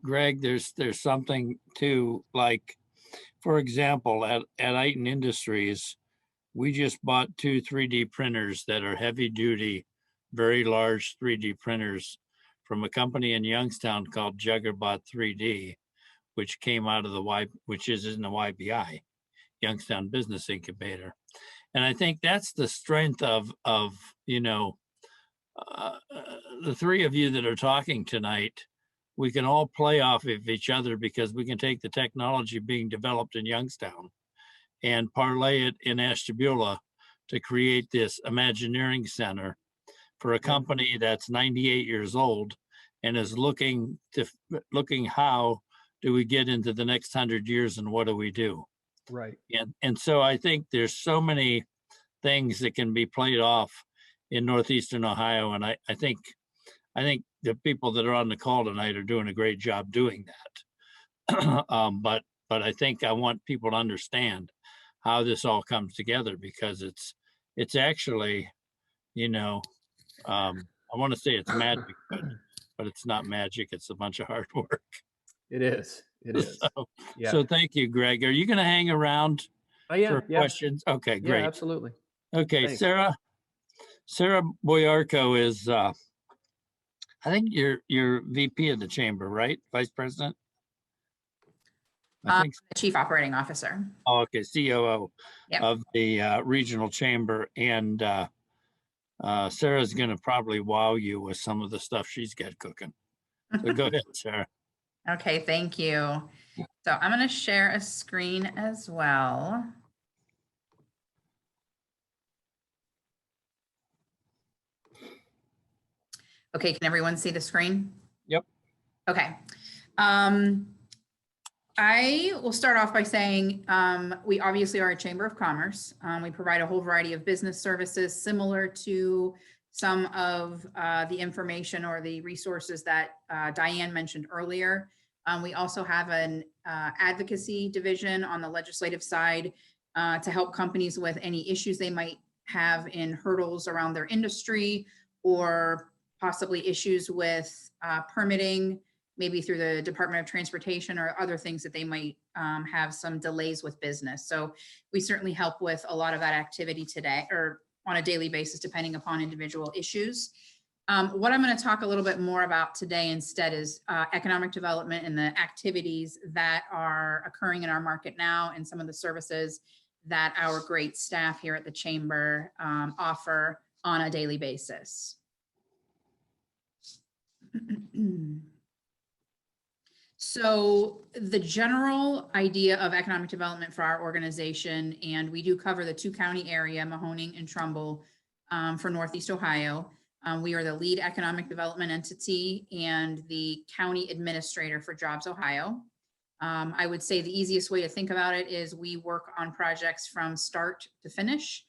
Greg, there's something to, like, for example, at Iton Industries, we just bought 2 3D printers that are heavy duty, very large 3D printers from a company in Youngstown called Juggerbot 3D, which came out of which is in the YBI, Youngstown Business Incubator. And I think that's the strength of you know, the three of you that are talking tonight. We can all play off of each other because we can take the technology being developed in Youngstown and parlay it in Ashtabula to create this Imagineering Center for a company that's 98 years old and is looking how do we get into the next 100 years and what do we do? right. And so I think there's so many things that can be played off in Northeastern Ohio. And I think the people that are on the call tonight are doing a great job doing that. But I think I want people to understand how this all comes together, because it's actually, you know, I want to say it's magic, but it's not magic. It's a bunch of hard work. It is. It is. Yeah. So thank you, Greg. Are you going to hang around Oh, yeah. for Yeah. questions? Okay, Yeah, great. absolutely. Okay, Thanks. Sarah Boyarko is, I think you're VP of the chamber, right? Vice President? I think so. The Chief Operating Officer. Oh, okay, COO Yep. of the regional chamber, and Sarah's going to probably wow you with some of the stuff she's got cooking. So go ahead, Sarah. Okay, thank you. So I'm going to share a screen as well. Okay, can everyone see the screen? Yep. Okay. I will start off by saying we obviously are a chamber of commerce. We provide a whole variety of business services similar to some of the information or the resources that Diane mentioned earlier. We also have an advocacy division on the legislative side to help companies with any issues they might have in hurdles around their industry, or possibly issues with permitting, maybe through the Department of Transportation, or other things that they might have some delays with business. So we certainly help with a lot of that activity today, or on a daily basis, depending upon individual issues. What I'm going to talk a little bit more about today instead is economic development and the activities that are occurring in our market now, and some of the services that our great staff here at the chamber offer on a daily basis. So the general idea of economic development for our organization, and we do cover the 2-county area, Mahoning and Trumbull, for Northeast Ohio. We are the lead economic development entity and the county administrator for Jobs Ohio. I would say the easiest way to think about it is we work on projects from start to finish.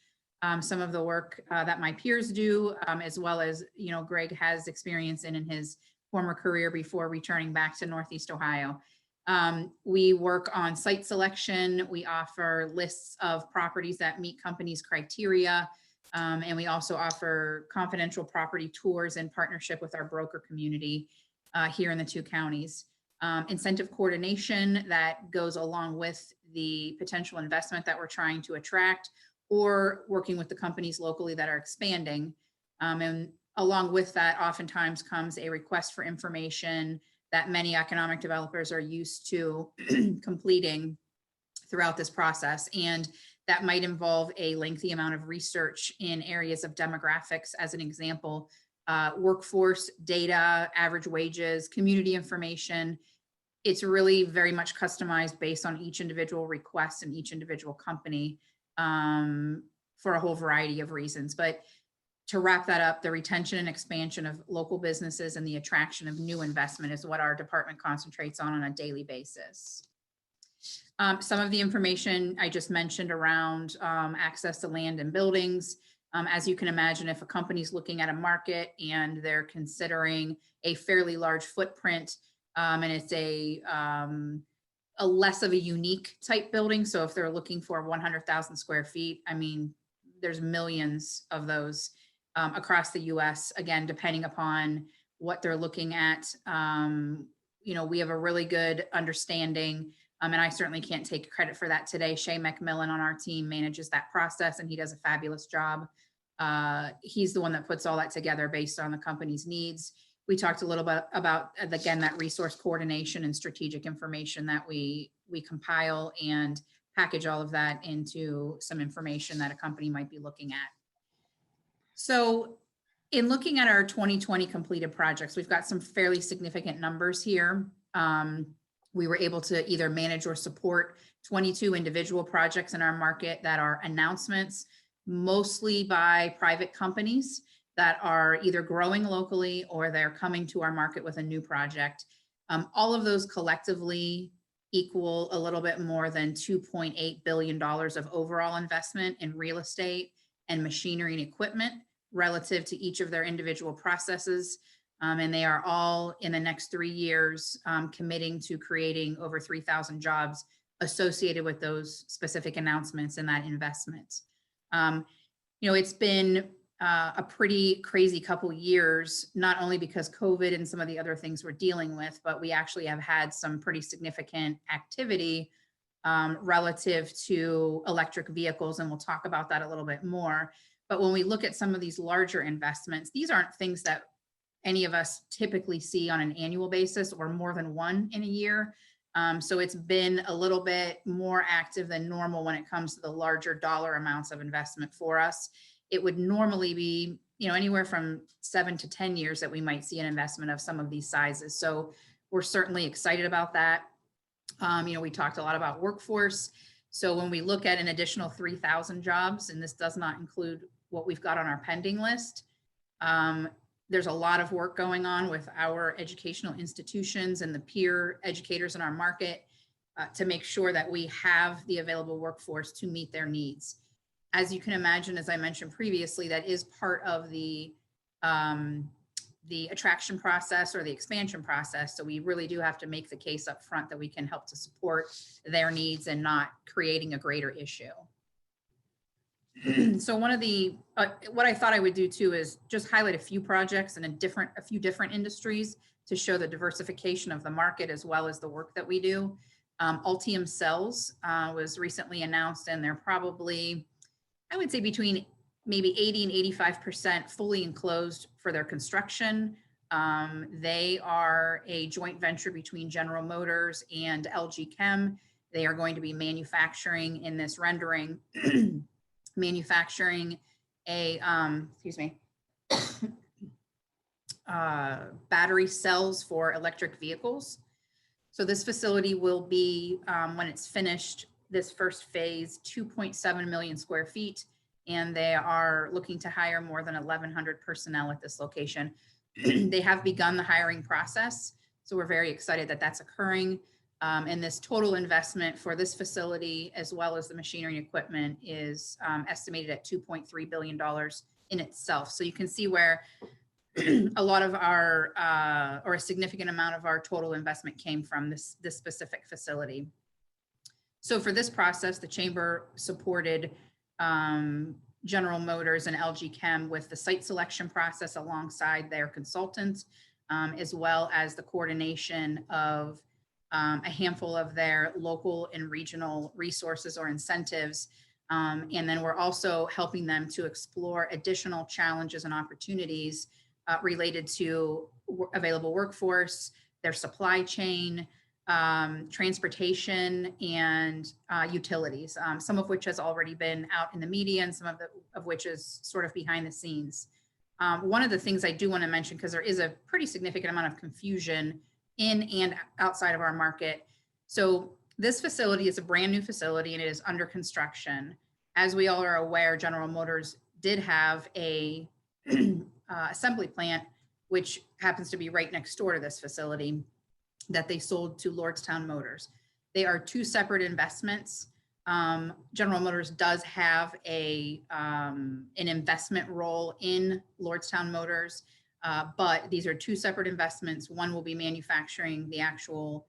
Some of the work that my peers do, as well as, you know, Greg has experience in his former career before returning back to Northeast Ohio. We work on site selection. We offer lists of properties that meet companies' criteria. And we also offer confidential property tours in partnership with our broker community here in the 2 counties. Incentive coordination that goes along with the potential investment that we're trying to attract, or working with the companies locally that are expanding. And along with that, oftentimes comes a request for information that many economic developers are used to completing throughout this process. And that might involve a lengthy amount of research in areas of demographics, as an example, workforce data, average wages, community information. It's really very much customized based on each individual request and each individual company for a whole variety of reasons. But to wrap that up, the retention and expansion of local businesses and the attraction of new investment is what our department concentrates on a daily basis. Some of the information I just mentioned around access to land and buildings. As you can imagine, if a company's looking at a market and they're considering a fairly large footprint, and it's a less of a unique type building. So if they're looking for 100,000 square feet, I mean, there's millions of those across the US, again, depending upon what they're looking at. You know, we have a really good understanding, and I certainly can't take credit for that today. Shay McMillan on our team manages that process, and he does a fabulous job. He's the one that puts all that together based on the company's needs. We talked a little bit about, again, that resource coordination and strategic information that we compile and package all of that into some information that a company might be looking at. So in looking at our 2020 completed projects, we've got some fairly significant numbers here. We were able to either manage or support 22 individual projects in our market that are announcements, mostly by private companies that are either growing locally or they're coming to our market with a new project. All of those collectively equal a little bit more than $2.8 billion of overall investment in real estate and machinery and equipment relative to each of their individual processes. And they are all in the next 3 years committing to creating over 3,000 jobs associated with those specific announcements and that investment. It's been a pretty crazy couple years, not only because COVID and some of the other things we're dealing with, but we actually have had some pretty significant activity relative to electric vehicles, and we'll talk about that a little bit more. But when we look at some of these larger investments, these aren't things that any of us typically see on an annual basis or more than one in a year. So it's been a little bit more active than normal when it comes to the larger dollar amounts of investment for us. It would normally be, anywhere from 7 to 10 years that we might see an investment of some of these sizes. So we're certainly excited about that. We talked a lot about workforce. So when we look at an additional 3,000 jobs, and this does not include what we've got on our pending list, there's a lot of work going on with our educational institutions and the peer educators in our market to make sure that we have the available workforce to meet their needs. As you can imagine, as I mentioned previously, that is part of the attraction process or the expansion process. So we really do have to make the case up front that we can help to support their needs and not creating a greater issue. So one of the, what I thought I would do too is just highlight a few projects in a few different industries to show the diversification of the market as well as the work that we do. Ultium Cells was recently announced, and they're probably, I would say, between maybe 80 and 85% fully enclosed for their construction. They are a joint venture between General Motors and LG Chem. They are going to be manufacturing in this rendering, manufacturing a, battery cells for electric vehicles. So this facility will be, when it's finished, this first phase, 2.7 million square feet, and they are looking to hire more than 1,100 personnel at this location. They have begun the hiring process, so we're very excited that that's occurring. And this total investment for this facility, as well as the machinery and equipment, is estimated at $2.3 billion in itself. So you can see where a lot of our, or a significant amount of our total investment came from this specific facility. So for this process, the chamber supported General Motors and LG Chem with the site selection process alongside their consultants, as well as the coordination of a handful of their local and regional resources or incentives. And then we're also helping them to explore additional challenges and opportunities related to available workforce, their supply chain, transportation, and utilities, some of which has already been out in the media and some of which is sort of behind the scenes. One of the things I do want to mention, because there is a pretty significant amount of confusion in and outside of our market. So this facility is a brand new facility and it is under construction. As we all are aware, General Motors did have a assembly plant, which happens to be right next door to this facility, that they sold to Lordstown Motors. They are two separate investments. General Motors does have an investment role in Lordstown Motors, but these are two separate investments. One will be manufacturing the actual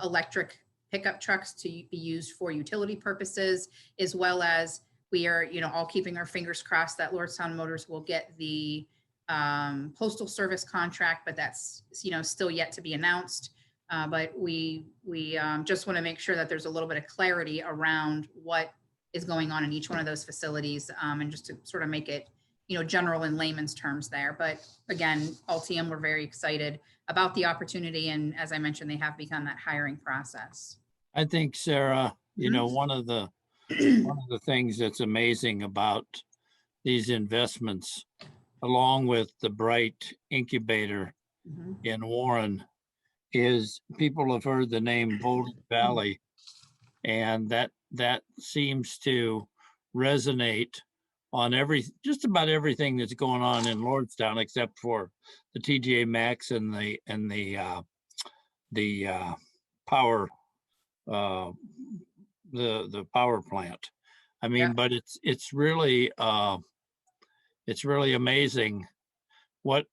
electric pickup trucks to be used for utility purposes, as well as we are, all keeping our fingers crossed that Lordstown Motors will get the Postal Service contract, but that's, still yet to be announced. But we just want to make sure that there's a little bit of clarity around what is going on in each one of those facilities, and just to sort of make it, general in layman's terms there. But again, Ultium, we're very excited about the opportunity. And as I mentioned, they have begun that hiring process. I think, Sarah, one of the things that's amazing about these investments, along with the Bright Incubator in Warren, is people have heard the name Boulder Valley, and that seems to resonate on just about everything that's going on in Lordstown, except for the TGA Maxx and the power, the power plant. I mean, yeah. But it's really amazing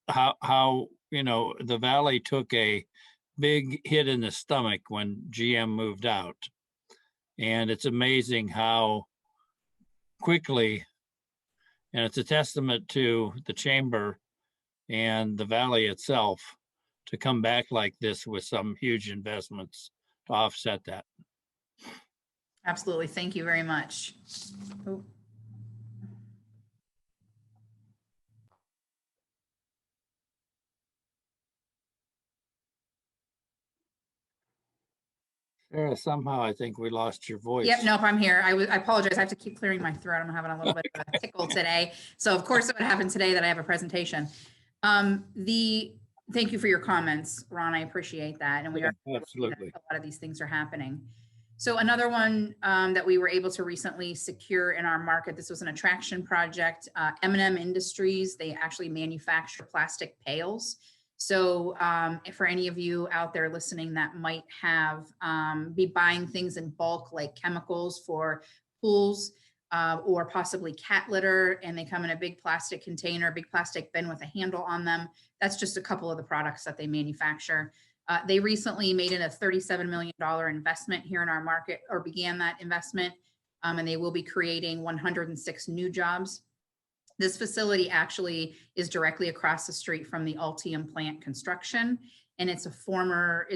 how, the Valley took a big hit in the stomach when GM moved out. And it's amazing how quickly, and it's a testament to the chamber and the Valley itself to come back like this with some huge investments to offset that. Absolutely. Thank you very much. Oh. Sarah, somehow I think we lost your voice. Yep, nope, I'm here. I apologize. I have to keep clearing my throat. I'm having a little bit of a tickle today. So of course it would happen today that I have a presentation. Thank you for your comments, Ron. I appreciate that. And we are Absolutely. a lot of these things are happening. So another one that we were able to recently secure in our market, this was an attraction project, M&M Industries. They actually manufacture plastic pails. So for any of you out there listening that might have be buying things in bulk like chemicals for pools or possibly cat litter, and they come in a big plastic container, big plastic bin with a handle on them. That's just a couple of the products that they manufacture. They recently made in a $37 million investment here in our market, or began that investment, and they will be creating 106 new jobs. This facility actually is directly across the street from the Ultium plant construction, and it's a former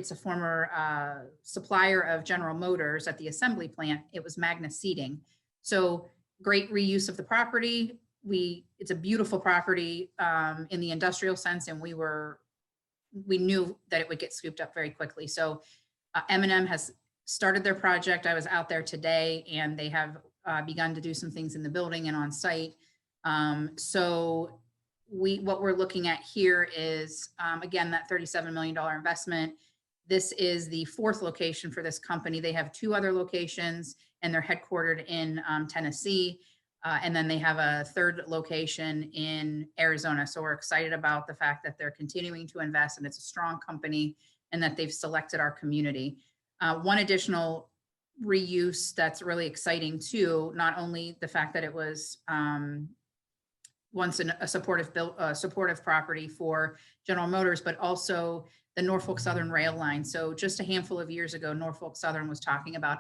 supplier of General Motors at the assembly plant. It was Magna Seating. So great reuse of the property. It's a beautiful property in the industrial sense, and we knew that it would get scooped up very quickly. So M&M has started their project. I was out there today, and they have begun to do some things in the building and on site. So what we're looking at here is, again, that $37 million investment. This is the fourth location for this company. They have two other locations, and they're headquartered in Tennessee. And then they have a third location in Arizona. So we're excited about the fact that they're continuing to invest, and it's a strong company, and that they've selected our community. One additional reuse that's really exciting too, not only the fact that it was once a supportive property for General Motors, but also the Norfolk Southern rail line. So just a handful of years ago, Norfolk Southern was talking about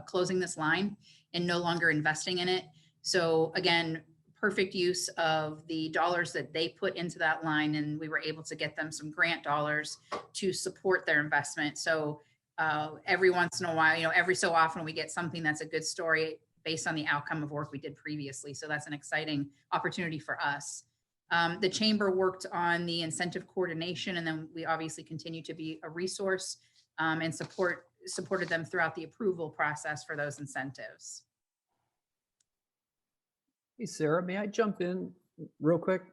closing this line and no longer investing in it. So again, perfect use of the dollars that they put into that line, and we were able to get them some grant dollars to support their investment. So every once in a while, every so often we get something that's a good story based on the outcome of work we did previously. So that's an exciting opportunity for us. The chamber worked on the incentive coordination, and then we obviously continue to be a resource and supported them throughout the approval process for those incentives. Hey, Sarah, may I jump in real quick?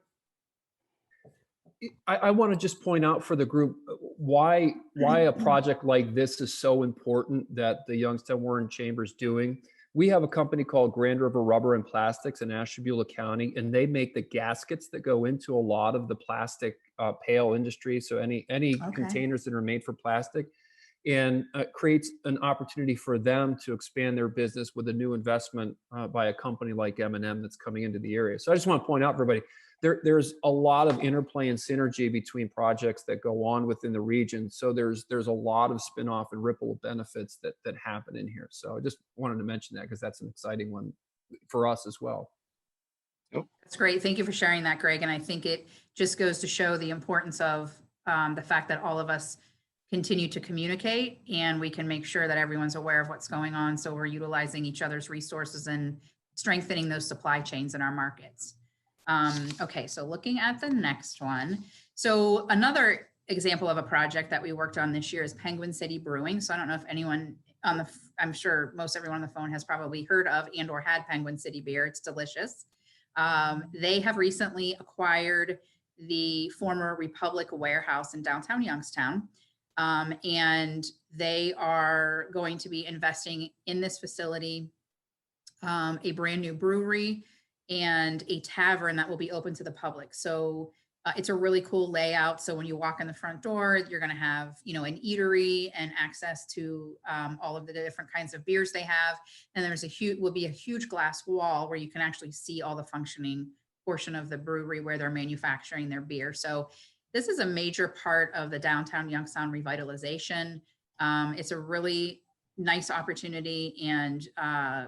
I want to just point out for the group why a project like this is so important that the Youngstown Warren Chamber is doing. We have a company called Grand River Rubber and Plastics in Ashtabula County, and they make the gaskets that go into a lot of the plastic pail industry. So any containers that are made for plastic, and creates an opportunity for them to expand their business with a new investment by a company like M&M that's coming into the area. So I just want to point out for everybody, there's a lot of interplay and synergy between projects that go on within the region. So there's a lot of spin-off and ripple benefits that happen in here. So I just wanted to mention that because that's an exciting one for us as well. That's great. Thank you for sharing that, Greg. And I think it just goes to show the importance of the fact that all of us continue to communicate, and we can make sure that everyone's aware of what's going on. So we're utilizing each other's resources and strengthening those supply chains in our markets. Okay, so looking at the next one. So another example of a project that we worked on this year is Penguin City Brewing. So I don't know if anyone I'm sure most everyone on the phone has probably heard of and or had Penguin City beer. It's delicious. They have recently acquired the former Republic warehouse in downtown Youngstown. And they are going to be investing in this facility, a brand new brewery and a tavern that will be open to the public. So it's a really cool layout. So when you walk in the front door, you're going to have, an eatery and access to all of the different kinds of beers they have. And there's will be a huge glass wall where you can actually see all the functioning portion of the brewery where they're manufacturing their beer. So this is a major part of the downtown Youngstown revitalization. It's a really nice opportunity and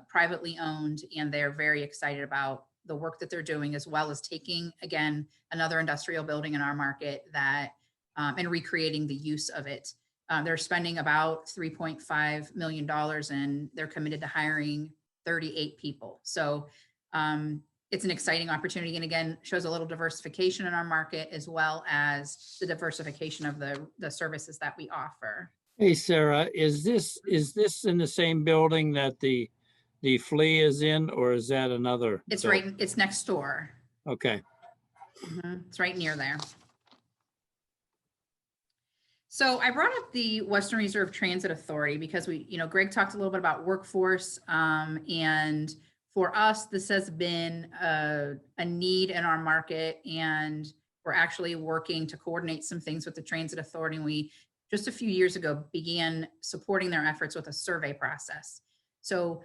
privately owned, and they're very excited about the work that they're doing, as well as taking, again, another industrial building in our market that and recreating the use of it. They're spending about $3.5 million, and they're committed to hiring 38 people. So it's an exciting opportunity, and again, shows a little diversification in our market, as well as the diversification of the services that we offer. Hey, Sarah, is this in the same building that the flea is in, or is that another? It's building? right, it's next door. Okay. It's right near there. So I brought up the Western Reserve Transit Authority because Greg talked a little bit about workforce, and for us, this has been a need in our market, and we're actually working to coordinate some things with the Transit Authority. And we just a few years ago began supporting their efforts with a survey process. So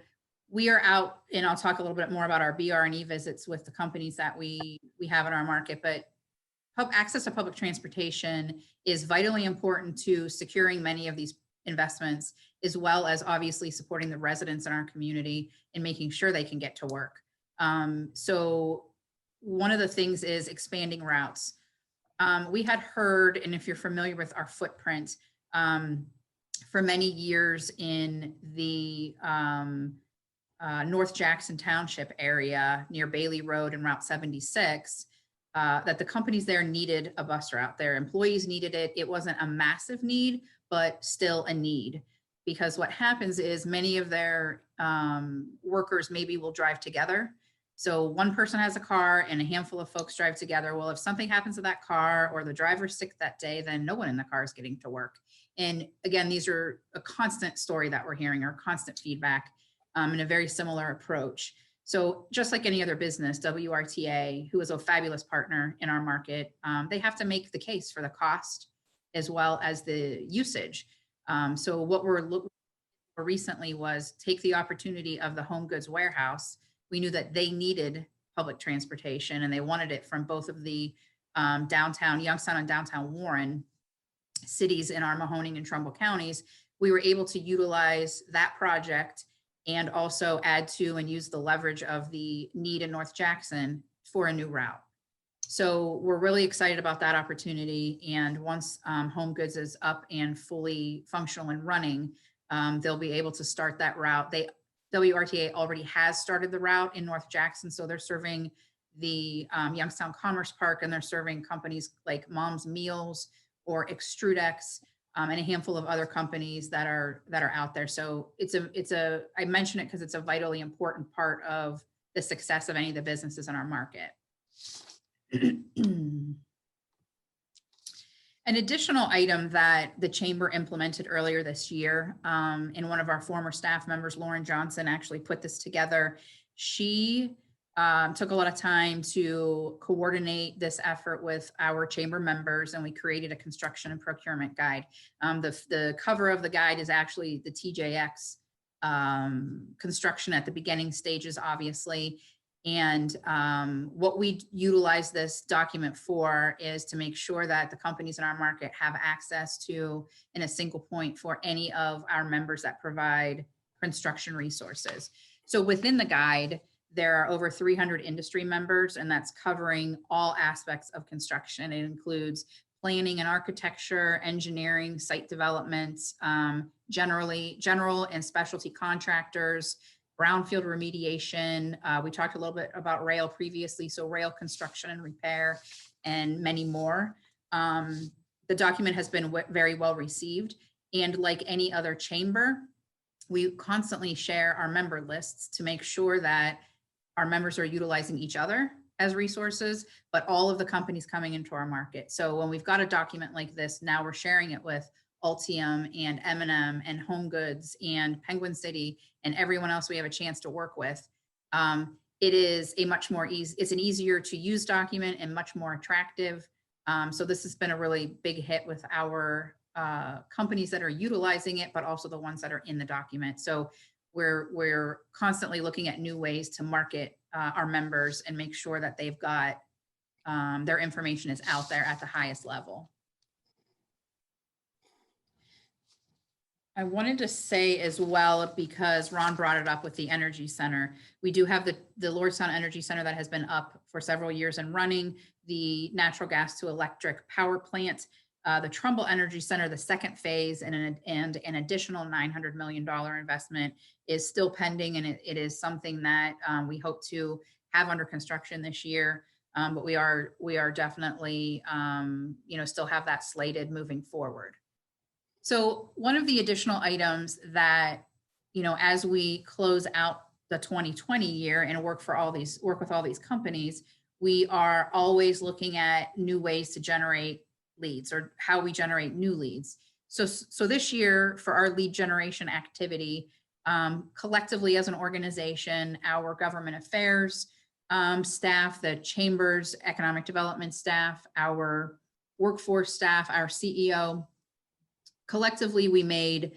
we are out, and I'll talk a little bit more about our BR&E visits with the companies that we have in our market, but access to public transportation is vitally important to securing many of these investments, as well as obviously supporting the residents in our community and making sure they can get to work. So one of the things is expanding routes. We had heard, and if you're familiar with our footprint, for many years in the North Jackson Township area near Bailey Road and Route 76, that the companies there needed a bus route. Their employees needed it. It wasn't a massive need, but still a need, because what happens is many of their workers maybe will drive together. So one person has a car and a handful of folks drive together. Well, if something happens to that car or the driver's sick that day, then no one in the car is getting to work. And again, these are a constant story that we're hearing, or constant feedback, in a very similar approach. So just like any other business, WRTA, who is a fabulous partner in our market, they have to make the case for the cost as well as the usage. So what we're looking for recently was take the opportunity of the home goods warehouse. We knew that they needed public transportation, and they wanted it from both of the downtown Youngstown and downtown Warren cities in our Mahoning and Trumbull counties. We were able to utilize that project and also add to and use the leverage of the need in North Jackson for a new route. So we're really excited about that opportunity. And once Home Goods is up and fully functional and running, they'll be able to start that route. WRTA already has started the route in North Jackson. So they're serving the Youngstown Commerce Park, and they're serving companies like Mom's Meals or Extrudex, and a handful of other companies that are out there. So I mention it because it's a vitally important part of the success of any of the businesses in our market. An additional item that the chamber implemented earlier this year, and one of our former staff members, Lauren Johnson, actually put this together. She took a lot of time to coordinate this effort with our chamber members, and we created a construction and procurement guide. The cover of the guide is actually the TJX construction at the beginning stages, obviously. And what we utilize this document for is to make sure that the companies in our market have access to, in a single point, for any of our members that provide construction resources. So within the guide, there are over 300 industry members, and that's covering all aspects of construction. It includes planning and architecture, engineering, site development, general and specialty contractors, brownfield remediation. We talked a little bit about rail previously, so rail construction and repair, and many more. The document has been very well received, and like any other chamber, we constantly share our member lists to make sure that our members are utilizing each other as resources, but all of the companies coming into our market. So when we've got a document like this, now we're sharing it with Ultium and M&M and Home Goods and Penguin City and everyone else we have a chance to work with. It is a much more it's an easier to use document and much more attractive. So this has been a really big hit with our companies that are utilizing it, but also the ones that are in the document. So we're constantly looking at new ways to market our members and make sure that they've got their information is out there at the highest level. I wanted to say as well, because Ron brought it up with the Energy Center, we do have the Lordstown Energy Center that has been up for several years and running, the natural gas to electric power plant, the Trumbull Energy Center, the second phase, and an additional $900 million investment is still pending, and it is something that we hope to have under construction this year. But we are definitely, still have that slated moving forward. So one of the additional items that, as we close out the 2020 year and work with all these companies, we are always looking at new ways to generate leads or how we generate new leads. So this year for our lead generation activity, collectively as an organization, our government affairs staff, the chamber's economic development staff, our workforce staff, our CEO, collectively, we made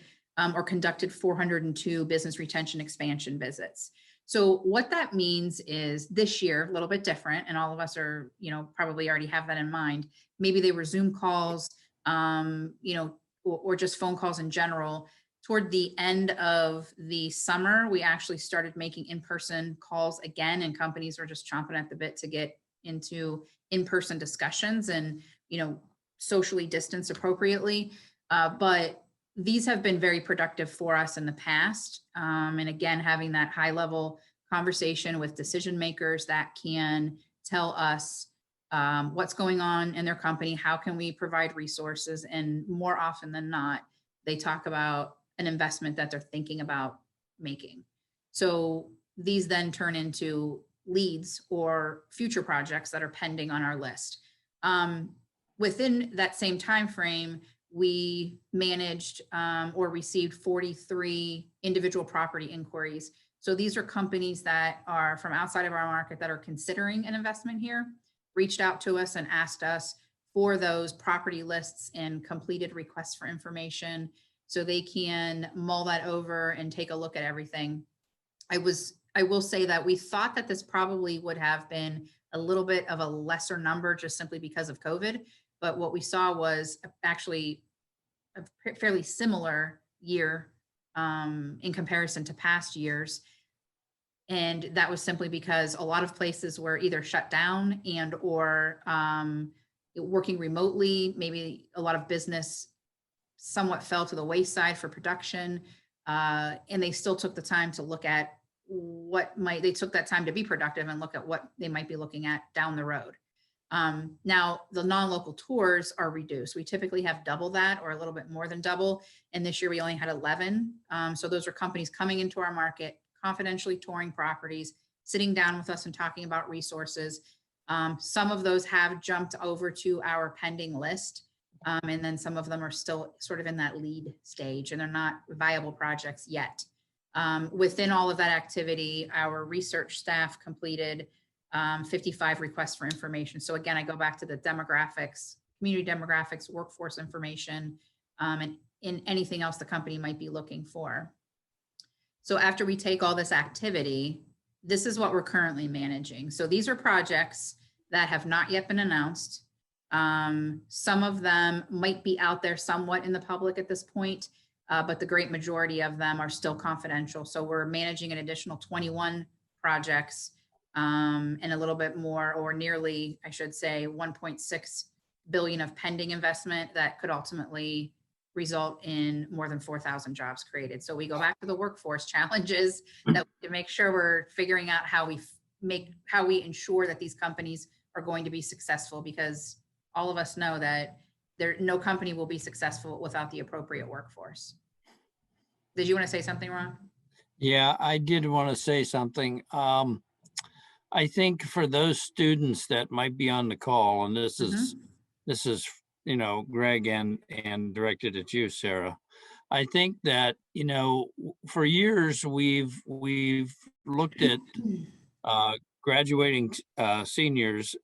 or conducted 402 business retention expansion visits. So what that means is this year, a little bit different, and all of us are, probably already have that in mind. Maybe they were Zoom calls, or just phone calls in general. Toward the end of the summer, we actually started making in-person calls again, and companies were just chomping at the bit to get into in-person discussions and, socially distance appropriately. But these have been very productive for us in the past. And again, having that high level conversation with decision makers that can tell us what's going on in their company, how can we provide resources, and more often than not, they talk about an investment that they're thinking about making. So these then turn into leads or future projects that are pending on our list. Within that same time frame, we managed or received 43 individual property inquiries. So these are companies that are from outside of our market that are considering an investment here, reached out to us and asked us for those property lists and completed requests for information so they can mull that over and take a look at everything. I will say that we thought that this probably would have been a little bit of a lesser number just simply because of COVID. But what we saw was actually a fairly similar year in comparison to past years. And that was simply because a lot of places were either shut down and or working remotely. Maybe a lot of business somewhat fell to the wayside for production. And they still took the time to look at they took that time to be productive and look at what they might be looking at down the road. Now the non-local tours are reduced. We typically have double that or a little bit more than double. And this year we only had 11. So those are companies coming into our market, confidentially touring properties, sitting down with us and talking about resources. Some of those have jumped over to our pending list. And then some of them are still sort of in that lead stage and they're not viable projects yet. Within all of that activity, our research staff completed 55 requests for information. So again, I go back to the demographics, community demographics, workforce information, and in anything else the company might be looking for. So after we take all this activity, this is what we're currently managing. So these are projects that have not yet been announced. Some of them might be out there somewhat in the public at this point, but the great majority of them are still confidential. So we're managing an additional 21 projects and a little bit more, or nearly, I should say, 1.6 billion of pending investment that could ultimately result in more than 4,000 jobs created. So we go back to the workforce challenges that to make sure we're figuring out how we ensure that these companies are going to be successful, because all of us know that no company will be successful without the appropriate workforce. Did you want to say something, Ron? Yeah, I did want to say something. I think for those students that might be on the call, and this is, Greg and directed at you, Sarah. I think that, for years we've looked at graduating seniors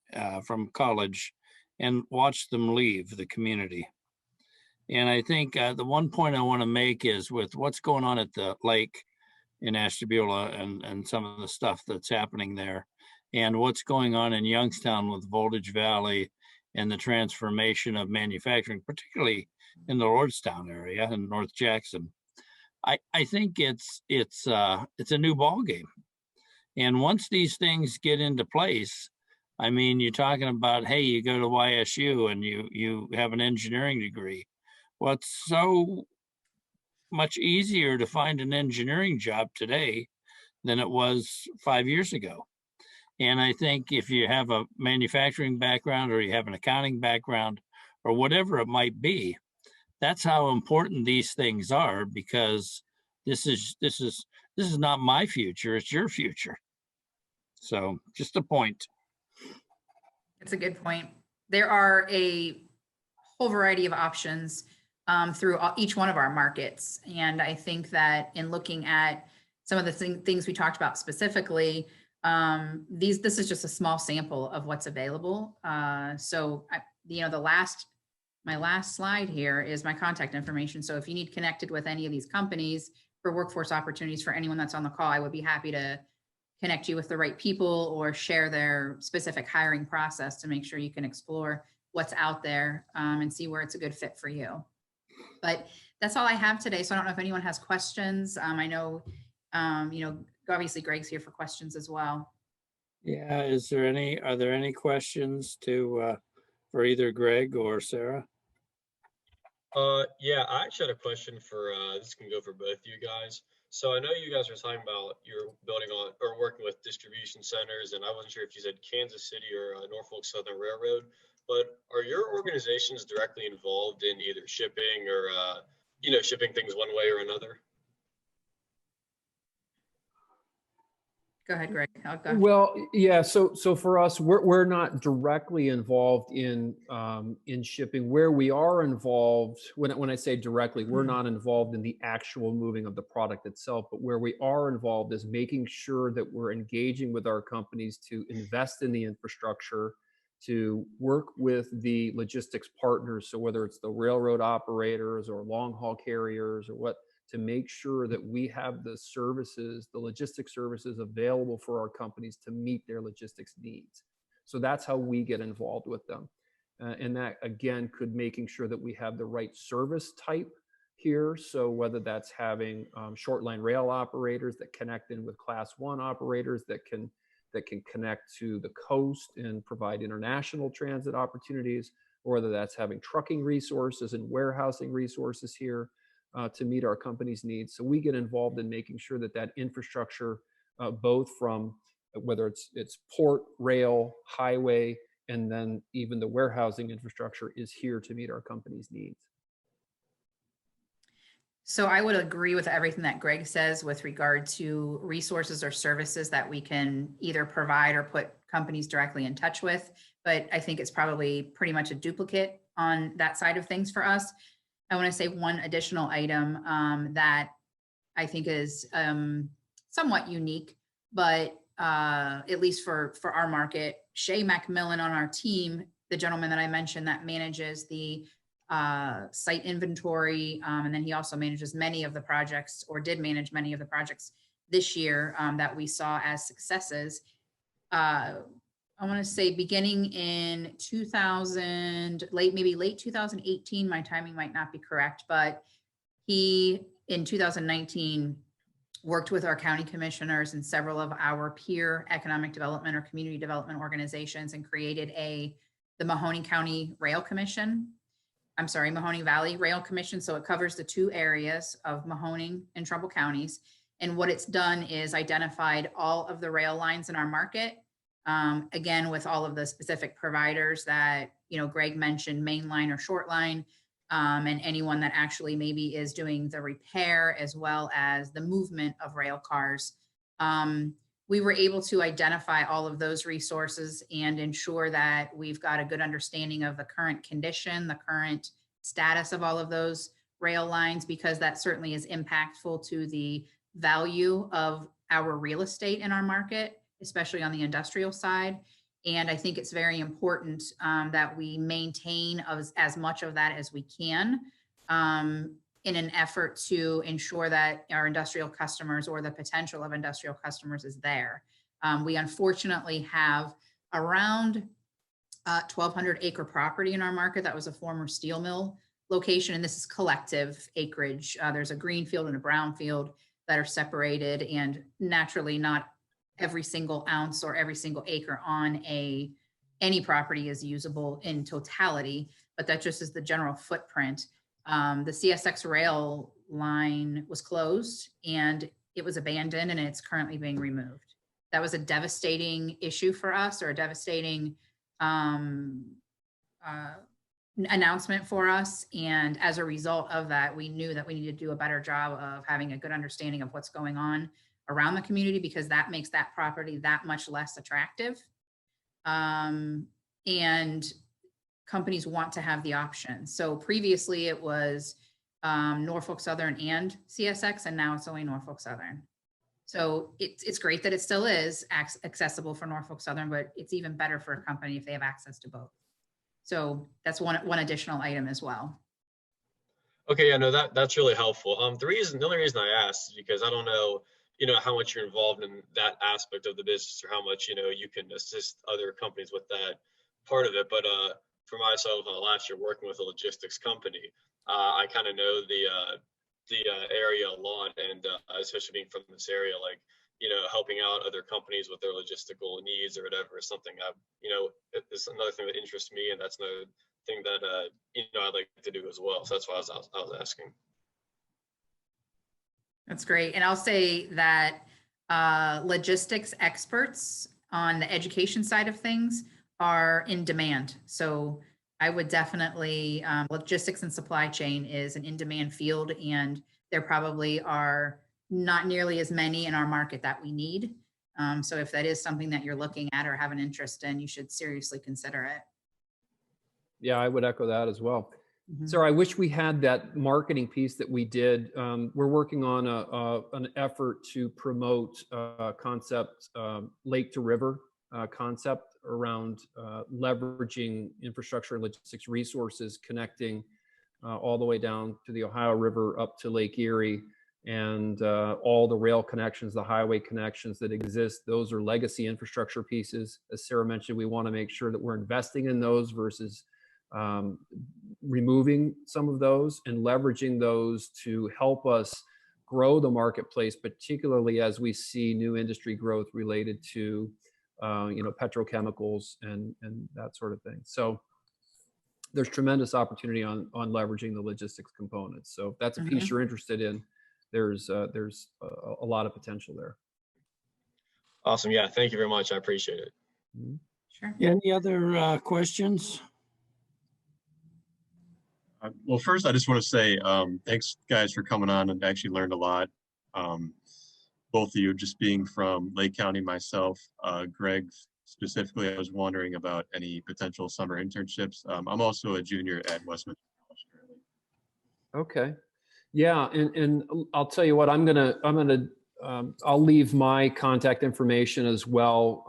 from college and watched them leave the community. And I think the one point I want to make is with what's going on at the lake, in Ashtabula and some of the stuff that's happening there, and what's going on in Youngstown with Voltage Valley and the transformation of manufacturing, particularly in the Lordstown area and North Jackson. I think it's a new ball game. And once these things get into place, I mean, you're talking about, hey, you go to YSU and you have an engineering degree. Well, it's so much easier to find an engineering job today than it was 5 years ago. And I think if you have a manufacturing background or you have an accounting background or whatever it might be, that's how important these things are, because this is not my future, it's your future. So just a point. It's a good point. There are a whole variety of options through each one of our markets. And I think that in looking at some of the things we talked about specifically, this is just a small sample of what's available. My last slide here is my contact information. So if you need connected with any of these companies for workforce opportunities for anyone that's on the call, I would be happy to connect you with the right people or share their specific hiring process to make sure you can explore what's out there and see where it's a good fit for you. But that's all I have today. So I don't know if anyone has questions. I know, obviously Greg's here for questions as well. Yeah, are there any questions for either Greg or Sarah? Yeah, I actually had a question for, this can go for both you guys. So I know you guys are talking about you're building on or working with distribution centers, and I wasn't sure if you said Kansas City or Norfolk Southern Railroad, but are your organizations directly involved in either shipping or, shipping things one way or another? Go ahead, Greg. I'll go. Well, yeah. So for us, we're not directly involved in shipping. Where we are involved, when I say directly, we're not involved in the actual moving of the product itself. But where we are involved is making sure that we're engaging with our companies to invest in the infrastructure, to work with the logistics partners. So whether it's the railroad operators or long haul carriers or what, to make sure that we have the services, the logistics services available for our companies to meet their logistics needs. So that's how we get involved with them. And that, again, could making sure that we have the right service type here. So whether that's having short line rail operators that connect in with class 1 operators that can connect to the coast and provide international transit opportunities, or whether that's having trucking resources and warehousing resources here to meet our company's needs. So we get involved in making sure that infrastructure, both from whether it's port, rail, highway, and then even the warehousing infrastructure, is here to meet our company's needs. So I would agree with everything that Greg says with regard to resources or services that we can either provide or put companies directly in touch with. But I think it's probably pretty much a duplicate on that side of things for us. I want to say one additional item that I think is somewhat unique, but at least for our market, Shay Macmillan on our team, the gentleman that I mentioned that manages the site inventory, and then he also manages many of the projects, or did manage many of the projects this year that we saw as successes. I want to say beginning in maybe late 2018, my timing might not be correct, but he in 2019 worked with our county commissioners and several of our peer economic development or community development organizations and created the Mahoning Valley Rail Commission. So it covers the two areas of Mahoning and Trumbull counties. And what it's done is identified all of the rail lines in our market. Again, with all of the specific providers that, Greg mentioned, mainline or short line, and anyone that actually maybe is doing the repair as well as the movement of rail cars. We were able to identify all of those resources and ensure that we've got a good understanding of the current condition, the current status of all of those rail lines, because that certainly is impactful to the value of our real estate in our market, especially on the industrial side. And I think it's very important that we maintain as much of that as we can. in an effort to ensure that our industrial customers or the potential of industrial customers is there. We unfortunately have around 1,200 acre property in our market that was a former steel mill location, and this is collective acreage. There's a green field and a brown field that are separated, and naturally not every single ounce or every single acre on any property is usable in totality, but that just is the general footprint. The CSX rail line was closed and it was abandoned, and it's currently being removed. That was a devastating issue for us, or a devastating announcement for us. And as a result of that, we knew that we needed to do a better job of having a good understanding of what's going on around the community, because that makes that property that much less attractive. And companies want to have the option. So previously it was Norfolk Southern and CSX, and now it's only Norfolk Southern. So it's great that it still is accessible for Norfolk Southern, but it's even better for a company if they have access to both. So that's one additional item as well. Okay, yeah, no, that's really helpful. The only reason I asked is because I don't know, how much you're involved in that aspect of the business, or how much, you can assist other companies with that part of it. But for myself, last year working with a logistics company, I kind of know the area a lot, and especially being from this area, like, helping out other companies with their logistical needs or whatever is something it's another thing that interests me, and that's another thing that I'd like to do as well. So that's why I was asking. That's great. And I'll say that logistics experts on the education side of things are in demand. So I would definitely, logistics and supply chain is an in-demand field, and there probably are not nearly as many in our market that we need. So if that is something that you're looking at or have an interest in, you should seriously consider it. Yeah, I would echo that as well. Mhm. Sarah, I wish we had that marketing piece that we did. We're working on an effort to promote concept, lake to river concept around leveraging infrastructure and logistics resources, connecting all the way down to the Ohio River up to Lake Erie, and all the rail connections, the highway connections that exist. Those are legacy infrastructure pieces. As Sarah mentioned, we want to make sure that we're investing in those versus removing some of those and leveraging those to help us grow the marketplace, particularly as we see new industry growth related to petrochemicals and that sort of thing. So there's tremendous opportunity on leveraging the logistics components. So if that's a piece you're interested in, there's a lot of potential there. Awesome. Yeah, thank you very much. I appreciate it. Mm-hmm. Sure. Any other questions? Well, first, I just want to say thanks, guys, for coming on, and actually learned a lot. Both of you, just being from Lake County myself, Greg specifically, I was wondering about any potential summer internships. I'm also a junior at Westminster College currently. Okay. Yeah, and I'll tell you what, I'll leave my contact information as well.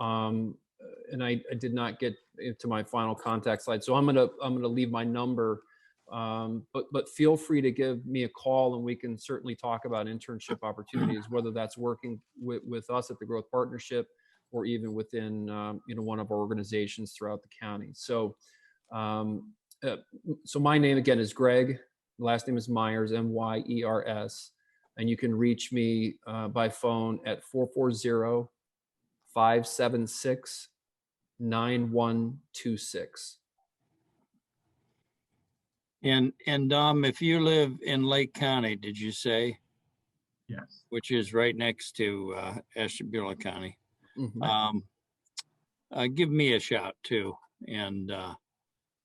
And I did not get into my final contact slide, so I'm gonna leave my number. But feel free to give me a call, and we can certainly talk about internship opportunities, whether that's working with us at the Growth Partnership or even within one of our organizations throughout the county. So so my name again is Greg. Last name is Myers, Myers, and you can reach me by phone at 440-576-9126. And if you live in Lake County, did you say? Yes. Which is right next to Ashtabula County. Mm-hmm. Give me a shout too, and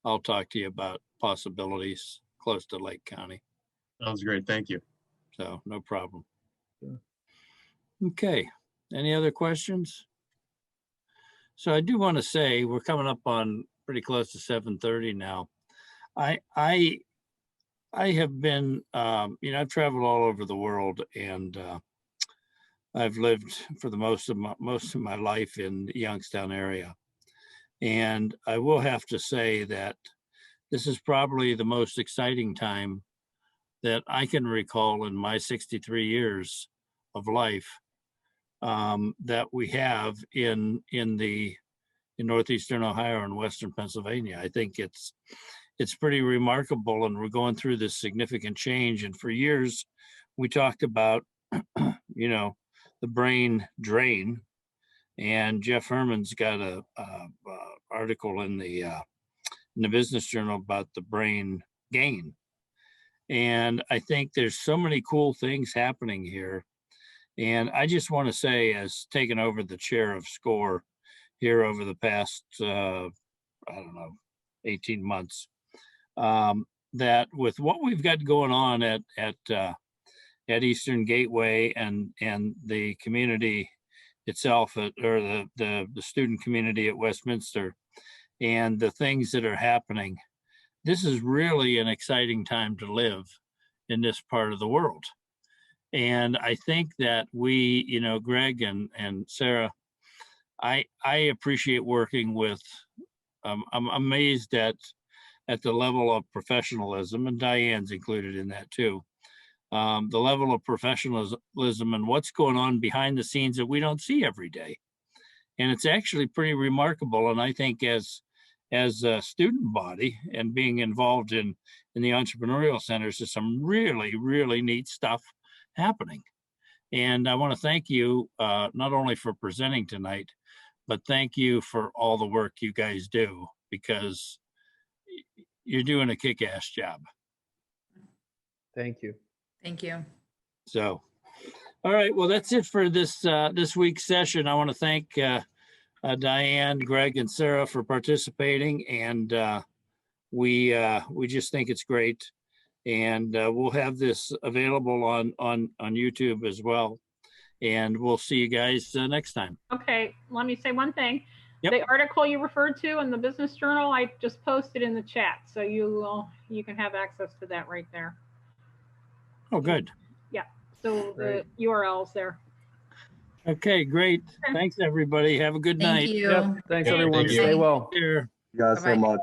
I'll talk to you about possibilities close to Lake County. Sounds great. Thank you. So no problem. Sure. Okay. Any other questions? So I do want to say we're coming up on pretty close to 7:30 now. I have been, I've traveled all over the world, and I've lived for the most of my life in the Youngstown area. And I will have to say that this is probably the most exciting time that I can recall in my 63 years of life that we have in Northeastern Ohio and Western Pennsylvania. I think it's pretty remarkable, and we're going through this significant change. And for years, we talked about, you know, the brain drain, and Jeff Herman's got a article in the Business Journal about the brain gain. And I think there's so many cool things happening here. And I just want to say, as taken over the chair of SCORE here over the past, I don't know, 18 months, that with what we've got going on at Eastern Gateway and the community itself, or the student community at Westminster, and the things that are happening, this is really an exciting time to live in this part of the world. And I think that we, you know, Greg and Sarah, I appreciate working with, I'm amazed at the level of professionalism, and Diane's included in that too. The level of professionalism and what's going on behind the scenes that we don't see every day. And it's actually pretty remarkable. And I think as a student body and being involved in the entrepreneurial centers, there's some really, really neat stuff happening. And I want to thank you not only for presenting tonight, but thank you for all the work you guys do, because you're doing a kick-ass job. Thank you. Thank you. So, all right, well, that's it for this week's session. I want to thank Diane, Greg, and Sarah for participating, and we just think it's great. And we'll have this available on YouTube as well. And we'll see you guys next time. Okay, let me say one thing. Yep. The article you referred to in the Business Journal, I just posted in the chat, so you can have access to that right there. Oh, good. Yeah, so the URL's there. Okay, great. Thanks, everybody. Have a good night. Thank you. Yep. Thanks, Yeah, everyone. thank you. Stay well. Here. You guys so Bye-bye. much.